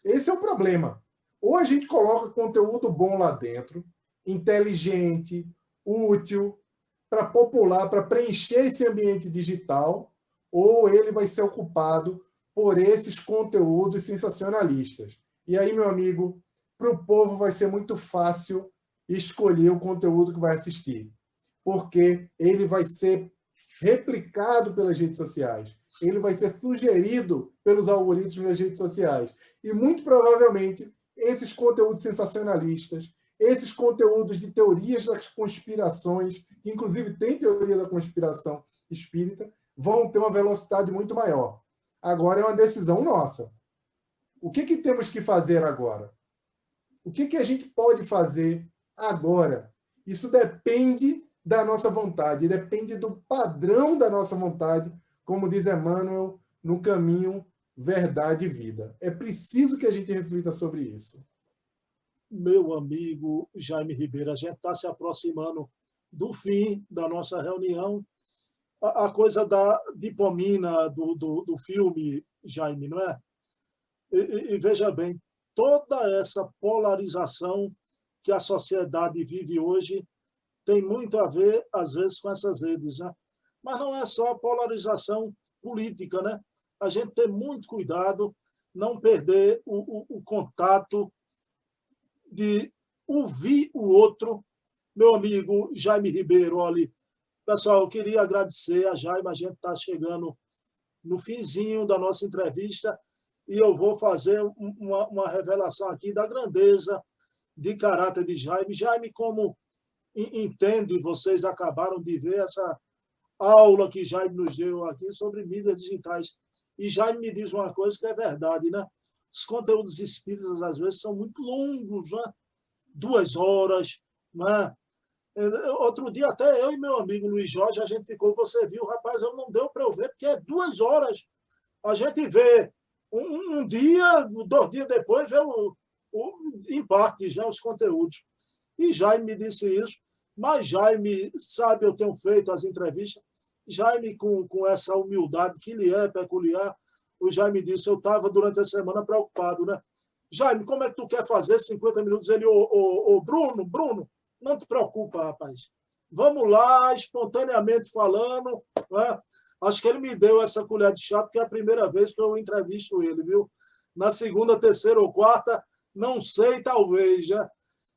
Esse é o problema. Ou a gente coloca conteúdo bom lá dentro, inteligente, útil, para popular, para preencher esse ambiente digital, ou ele vai ser ocupado por esses conteúdos sensacionalistas. E aí, meu amigo, para o povo vai ser muito fácil escolher o conteúdo que vai assistir, porque ele vai ser replicado pelas redes sociais. Ele vai ser sugerido pelos algoritmos das redes sociais. E, muito provavelmente, esses conteúdos sensacionalistas, esses conteúdos de teorias das conspirações, inclusive tem teoria da conspiração espírita, vão ter uma velocidade muito maior. Agora é uma decisão nossa. O que temos que fazer agora? O que a gente pode fazer agora? Isso depende da nossa vontade, depende do padrão da nossa vontade, como diz Emmanuel, no caminho, verdade e vida. É preciso que a gente reflita sobre isso. Meu amigo Jaime Ribeiro, a gente está se aproximando do fim da nossa reunião. A coisa da dopamina do filme, Jaime, não é? E veja bem, toda essa polarização que a sociedade vive hoje tem muito a ver, às vezes, com essas redes, né? Mas não é só a polarização política, né? A gente tem muito cuidado, não perder o contato de ouvir o outro. Meu amigo Jaime Ribeiro, olha, pessoal, eu queria agradecer a Jaime, a gente está chegando no finzinho da nossa entrevista e eu vou fazer uma revelação aqui da grandeza de caráter de Jaime. Jaime, como entende, vocês acabaram de ver essa aula que Jaime nos deu aqui sobre mídias digitais. E Jaime me diz uma coisa que é verdade, né? Os conteúdos espíritas, às vezes, são muito longos, né? 2 horas, né? Outro dia, até eu e meu amigo Luiz Jorge, a gente ficou, você viu, rapaz, eu não deu para eu ver, porque é 2 horas. A gente vê um dia, 2 dias depois, vê em partes, né, os conteúdos. E Jaime me disse isso, mas Jaime, sabe, eu tenho feito as entrevistas, Jaime, com essa humildade que lhe é peculiar, o Jaime disse, eu estava durante a semana preocupado, né? Jaime, como é que tu quer fazer 50 minutos? Ele, Bruno, não te preocupa, rapaz. Vamos lá, espontaneamente falando, né? Acho que ele me deu essa colher de chá, porque é a primeira vez que eu entrevisto ele, viu? Na segunda, terceira ou quarta, não sei, talvez, né?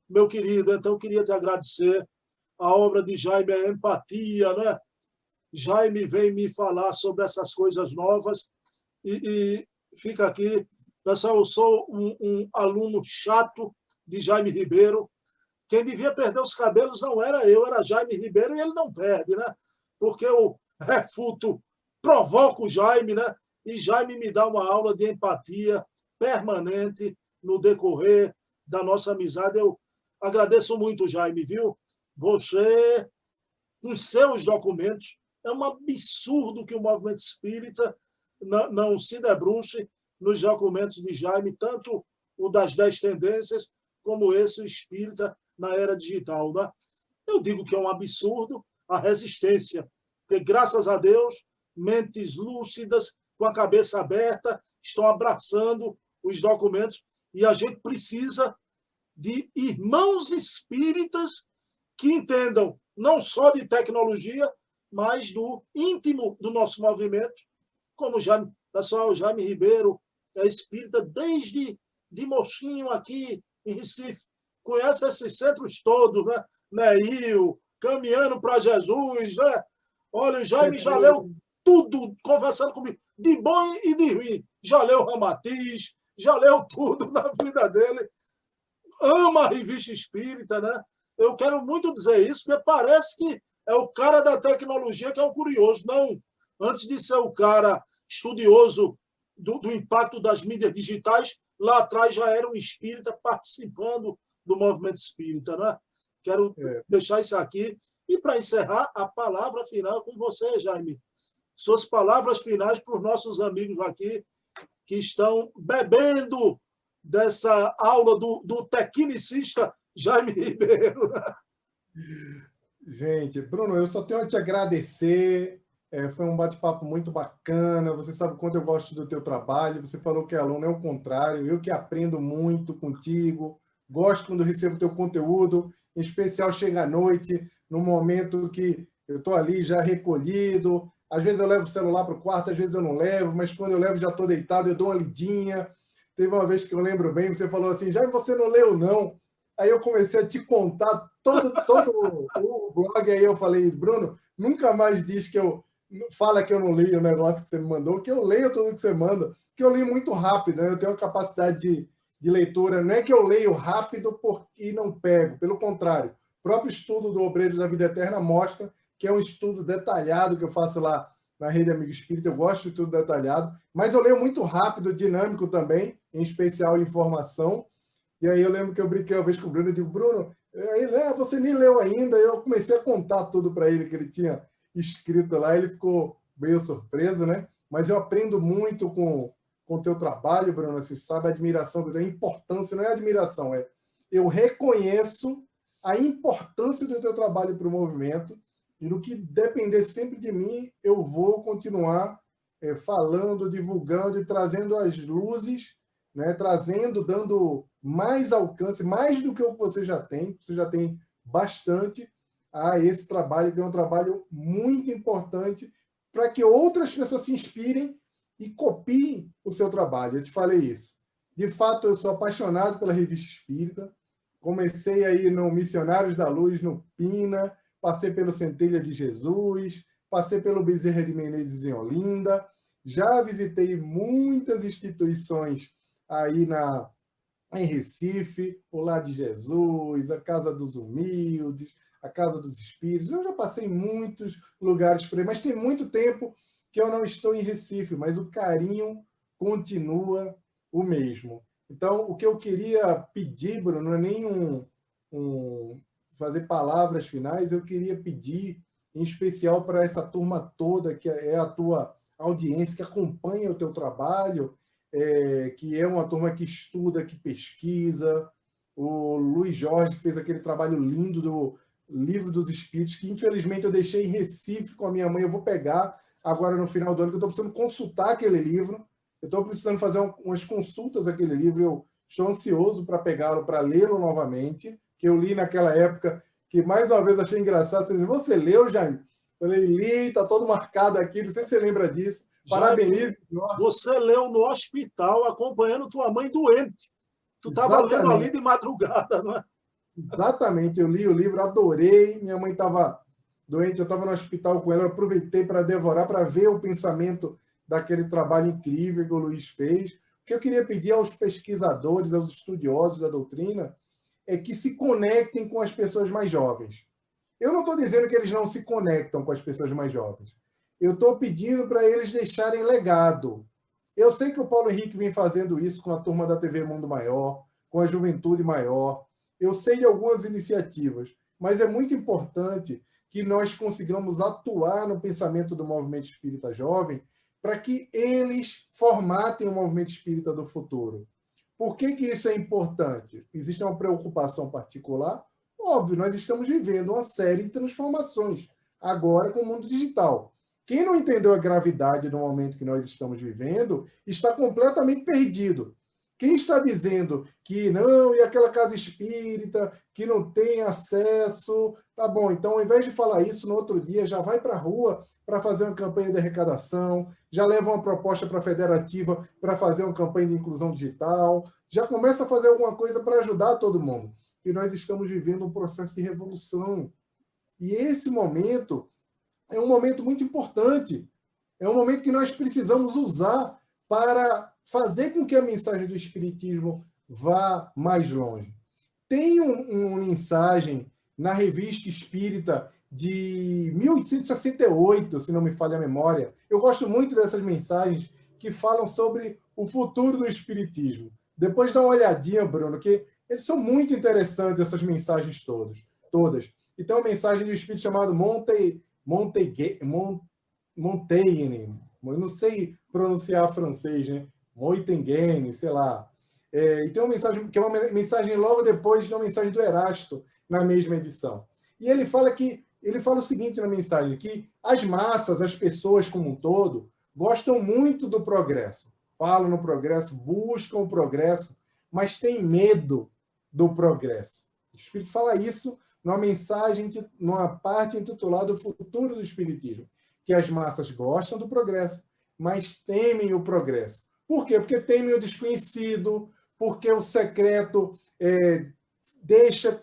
Meu querido, então eu queria te agradecer. A obra de Jaime é empatia, né? Jaime vem me falar sobre essas coisas novas e fica aqui. Pessoal, eu sou um aluno chato de Jaime Ribeiro. Quem devia perder os cabelos não era eu, era Jaime Ribeiro, e ele não perde, né? Porque eu refuto, provoco o Jaime, né? E Jaime me dá uma aula de empatia permanente no decorrer da nossa amizade. Eu agradeço muito, Jaime, viu? Você, com seus documentos, é um absurdo que o movimento espírita não se debruce nos documentos de Jaime, tanto o das 10 tendências, como esse espírita na era digital, né? Eu digo que é um absurdo a resistência, porque, graças a Deus, mentes lúcidas, com a cabeça aberta, estão abraçando os documentos e a gente precisa de irmãos espíritas que entendam não só de tecnologia, mas do íntimo do nosso movimento, como Jaime, pessoal, Jaime Ribeiro é espírita desde de mocinho aqui em Recife, conhece esses centros todos, né? Neil, Caminhando para Jesus, né? Olha, o Jaime já leu tudo, conversando comigo, de bom e de ruim. Já leu Ramatiz, já leu tudo na vida dele. Ama a revista espírita, né? Eu quero muito dizer isso, porque parece que é o cara da tecnologia que é o curioso. Não, antes de ser o cara estudioso do impacto das mídias digitais, lá atrás já era um espírita participando do movimento espírita, né? Quero deixar isso aqui. E, para encerrar, a palavra final com você, Jaime. Suas palavras finais para os nossos amigos aqui que estão bebendo dessa aula do tecnicista Jaime Ribeiro. Gente, Bruno, eu só tenho a te agradecer. Foi um bate-papo muito bacana. Você sabe quanto eu gosto do teu trabalho. Você falou que é aluno, é o contrário. Eu que aprendo muito contigo. Gosto quando recebo teu conteúdo. Em especial, chega à noite, no momento que eu estou ali já recolhido. Às vezes eu levo o celular para o quarto, às vezes eu não levo, mas quando eu levo já estou deitado, eu dou uma lidinha. Teve uma vez que eu lembro bem, você falou assim, já você não leu, não. Aí eu comecei a te contar todo o blog, aí eu falei, Bruno, nunca mais diz que eu fala que eu não leio o negócio que você me mandou, que eu leio tudo que você manda, que eu leio muito rápido, né? Eu tenho uma capacidade de leitura, não é que eu leio rápido e não pego, pelo contrário, o próprio estudo do Obreiro da Vida Eterna mostra que é um estudo detalhado que eu faço lá na Rede Amigo Espírita, eu gosto de estudo detalhado, mas eu leio muito rápido, dinâmico também, em especial informação. E aí eu lembro que eu brinquei uma vez com o Bruno, eu digo, Bruno, aí, você nem leu ainda, e eu comecei a contar tudo para ele que ele tinha escrito lá, ele ficou meio surpreso, né? Mas eu aprendo muito com o teu trabalho, Bruno, assim, sabe, a admiração, a importância, não é admiração, eu reconheço a importância do teu trabalho para o movimento, e no que depender sempre de mim, eu vou continuar falando, divulgando e trazendo as luzes, né? Trazendo, dando mais alcance, mais do que o que você já tem bastante a esse trabalho, que é um trabalho muito importante para que outras pessoas se inspirem e copiem o seu trabalho. Eu te falei isso. De fato, eu sou apaixonado pela Revista Espírita. Comecei aí no Missionários da Luz, no Pina, passei pelo Centelha de Jesus, passei pelo Bezerra de Menezes em Olinda, já visitei muitas instituições aí em Recife, o Lar de Jesus, a Casa dos Humildes, a Casa dos Espíritos. Eu já passei em muitos lugares por aí, mas tem muito tempo que eu não estou em Recife, mas o carinho continua o mesmo. Então, o que eu queria pedir, Bruno, não é nem fazer palavras finais, eu queria pedir, em especial para essa turma toda, que é a tua audiência, que acompanha o teu trabalho, que é uma turma que estuda, que pesquisa, o Luiz Jorge, que fez aquele trabalho lindo do Livro dos Espíritos, que infelizmente eu deixei em Recife com a minha mãe, eu vou pegar agora no final do ano, que eu estou precisando consultar aquele livro, eu estou precisando fazer umas consultas àquele livro, eu estou ansioso para pegá-lo, para lê-lo novamente, que eu li naquela época, que mais uma vez achei engraçado. Você leu, Jaime? Eu falei, li, está todo marcado aqui, não sei se você lembra disso. Parabenizo. Você leu no hospital, acompanhando tua mãe doente. Tu estava lendo ali de madrugada, não é? Exatamente, eu li o livro, adorei. Minha mãe estava doente, eu estava no hospital com ela, eu aproveitei para devorar, para ver o pensamento daquele trabalho incrível que o Luiz fez. O que eu queria pedir aos pesquisadores, aos estudiosos da doutrina, é que se conectem com as pessoas mais jovens. Eu não estou dizendo que eles não se conectam com as pessoas mais jovens. Eu estou pedindo para eles deixarem legado. Eu sei que o Paulo Henrique vem fazendo isso com a turma da TV Mundo Maior, com a Juventude Maior. Eu sei de algumas iniciativas, mas é muito importante que nós consigamos atuar no pensamento do movimento espírita jovem para que eles formatem o movimento espírita do futuro. Por que isso é importante? Existe uma preocupação particular? Óbvio, nós estamos vivendo uma série de transformações, agora com o mundo digital. Quem não entendeu a gravidade do momento que nós estamos vivendo está completamente perdido. Quem está dizendo que não, e aquela casa espírita, que não tem acesso, tá bom, então ao invés de falar isso, no outro dia já vai para a rua para fazer uma campanha de arrecadação, já leva uma proposta para a federativa para fazer uma campanha de inclusão digital, já começa a fazer alguma coisa para ajudar todo mundo. E nós estamos vivendo um processo de revolução. E esse momento é um momento muito importante. É um momento que nós precisamos usar para fazer com que a mensagem do Espiritismo vá mais longe. Tem uma mensagem na Revista Espírita de 1868, se não me falha a memória. Eu gosto muito dessas mensagens que falam sobre o futuro do Espiritismo. Depois dá uma olhadinha, Bruno, que eles são muito interessantes, essas mensagens todas. E tem uma mensagem do Espírito chamado Montaigne, eu não sei pronunciar francês, né? Montaigne, sei lá. E tem uma mensagem que é uma mensagem logo depois de uma mensagem do Erasto na mesma edição. E ele fala o seguinte na mensagem, que as massas, as pessoas como um todo, gostam muito do progresso. Falam no progresso, buscam o progresso, mas têm medo do progresso. O Espírito fala isso numa mensagem, numa parte intitulada O Futuro do Espiritismo, que as massas gostam do progresso, mas temem o progresso. Por quê? Porque temem o desconhecido, porque o secreto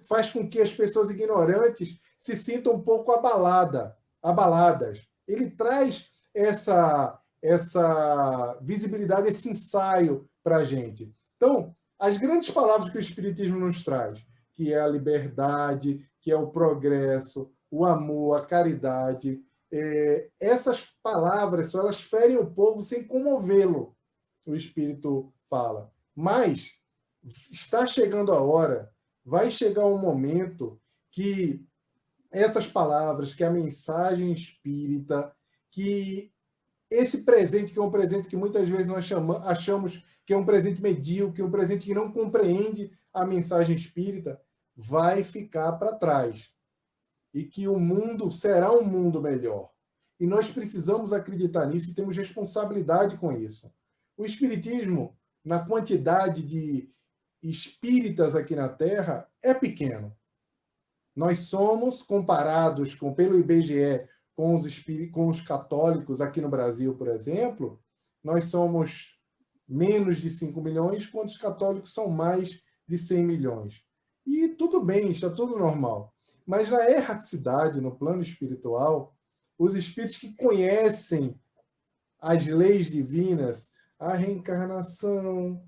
faz com que as pessoas ignorantes se sintam um pouco abaladas. ele traz essa visibilidade, esse ensaio para a gente. Então, as grandes palavras que o Espiritismo nos traz, que é a liberdade, que é o progresso, o amor, a caridade, essas palavras, elas ferem o povo sem comovê-lo, o Espírito fala. Mas está chegando a hora, vai chegar um momento que essas palavras, que a mensagem espírita, que esse presente, que é um presente que muitas vezes nós achamos que é um presente medíocre, um presente que não compreende a mensagem espírita, vai ficar para trás. E que o mundo será um mundo melhor. E nós precisamos acreditar nisso e temos responsabilidade com isso. O Espiritismo, na quantidade de espíritas aqui na Terra, é pequeno. Nós somos, comparados pelo IBGE, com os católicos aqui no Brasil, por exemplo, nós somos menos de 5 milhões, quando os católicos são mais de 100 milhões. E tudo bem, está tudo normal. Mas na erraticidade, no plano espiritual, os espíritos que conhecem as leis divinas, a reencarnação,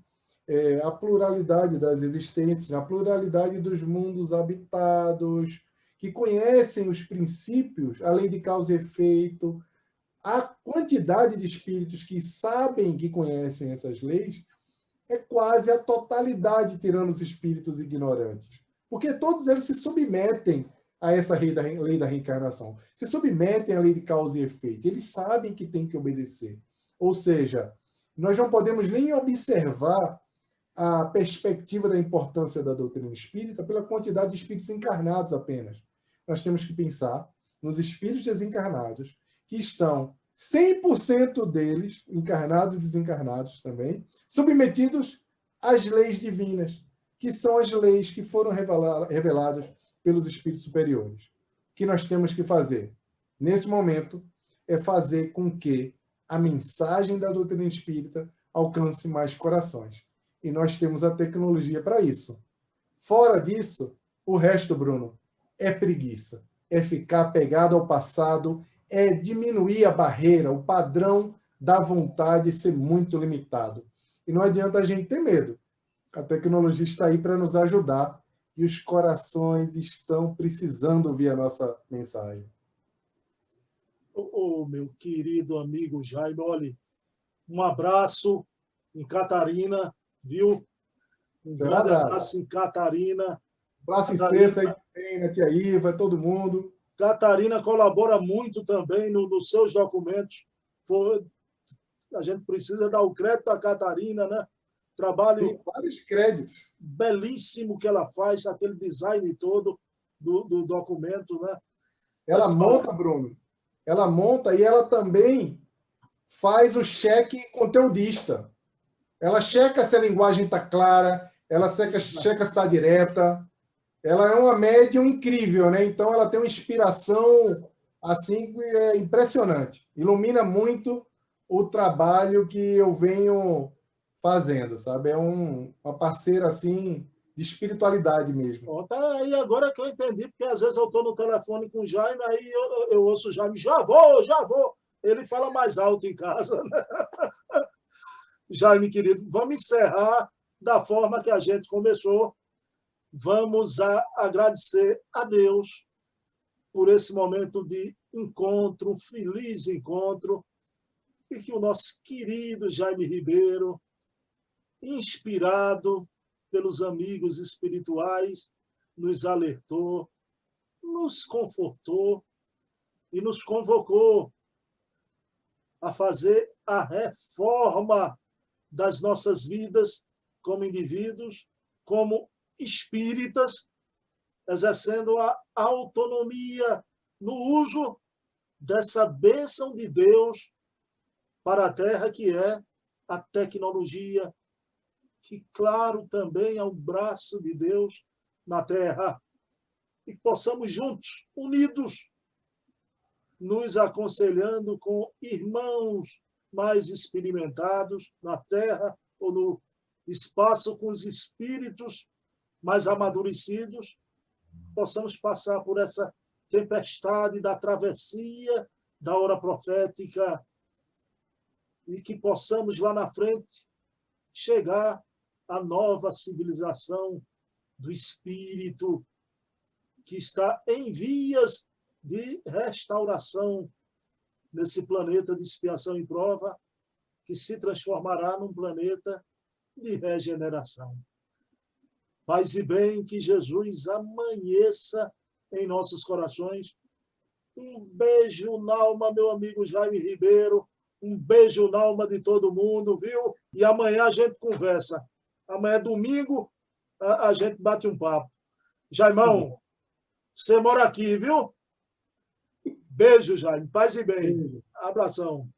a pluralidade das existências, a pluralidade dos mundos habitados, que conhecem os princípios, a lei de causa e efeito, a quantidade de espíritos que sabem, que conhecem essas leis, é quase a totalidade, tirando os espíritos ignorantes. Porque todos eles se submetem a essa lei da reencarnação, se submetem à lei de causa e efeito. Eles sabem que tem que obedecer. Ou seja, nós não podemos nem observar a perspectiva da importância da doutrina espírita pela quantidade de espíritos encarnados apenas. Nós temos que pensar nos espíritos desencarnados, que estão 100% deles, encarnados e desencarnados também, submetidos às leis divinas, que são as leis que foram reveladas pelos espíritos superiores. O que nós temos que fazer, nesse momento, é fazer com que a mensagem da doutrina espírita alcance mais corações. E nós temos a tecnologia para isso. Fora disso, o resto, Bruno, é preguiça. É ficar pegado ao passado, é diminuir a barreira, o padrão da vontade ser muito limitado. E não adianta a gente ter medo. A tecnologia está aí para nos ajudar e os corações estão precisando ouvir a nossa mensagem. Meu querido amigo Jaime, olha, um abraço em Catarina, viu? Um grande abraço em Catarina. Abraço em Cessa aí também, né, tia Iva, todo mundo. Catarina colabora muito também nos seus documentos. A gente precisa dar o crédito à Catarina, né? Trabalho tem vários créditos. Belíssimo que ela faz, aquele design todo do documento, né? Ela monta, Bruno. Ela monta e ela também faz o cheque conteudista. Ela checa se a linguagem está clara, ela checa se está direta. Ela é uma médium incrível, né? Então ela tem uma inspiração assim que é impressionante. Ilumina muito o trabalho que eu venho fazendo, sabe? É uma parceira assim de espiritualidade mesmo. Tá aí agora que eu entendi, porque às vezes eu estou no telefone com o Jaime, aí eu ouço o Jaime, já vou. Ele fala mais alto em casa, né? Jaime, querido, vamos encerrar da forma que a gente começou. Vamos agradecer a Deus por esse momento de encontro, um feliz encontro, e que o nosso querido Jaime Ribeiro, inspirado pelos amigos espirituais, nos alertou, nos confortou e nos convocou a fazer a reforma das nossas vidas como indivíduos, como espíritas, exercendo a autonomia no uso dessa bênção de Deus para a Terra, que é a tecnologia, que, claro, também é o braço de Deus na Terra. E que possamos juntos, unidos, nos aconselhando com irmãos mais experimentados na Terra ou no espaço, com os espíritos mais amadurecidos, possamos passar por essa tempestade da travessia da hora profética e que possamos lá na frente chegar à nova civilização do Espírito que está em vias de restauração nesse planeta de expiação e prova, que se transformará num planeta de regeneração. Paz e bem, que Jesus amanheça em nossos corações. Um beijo na alma, meu amigo Jaime Ribeiro. Um beijo na alma de todo mundo, viu? E amanhã a gente conversa. Amanhã, domingo, a gente bate um papo. Jaimão, você mora aqui, viu? Beijo, Jaime. Paz e bem. Abração.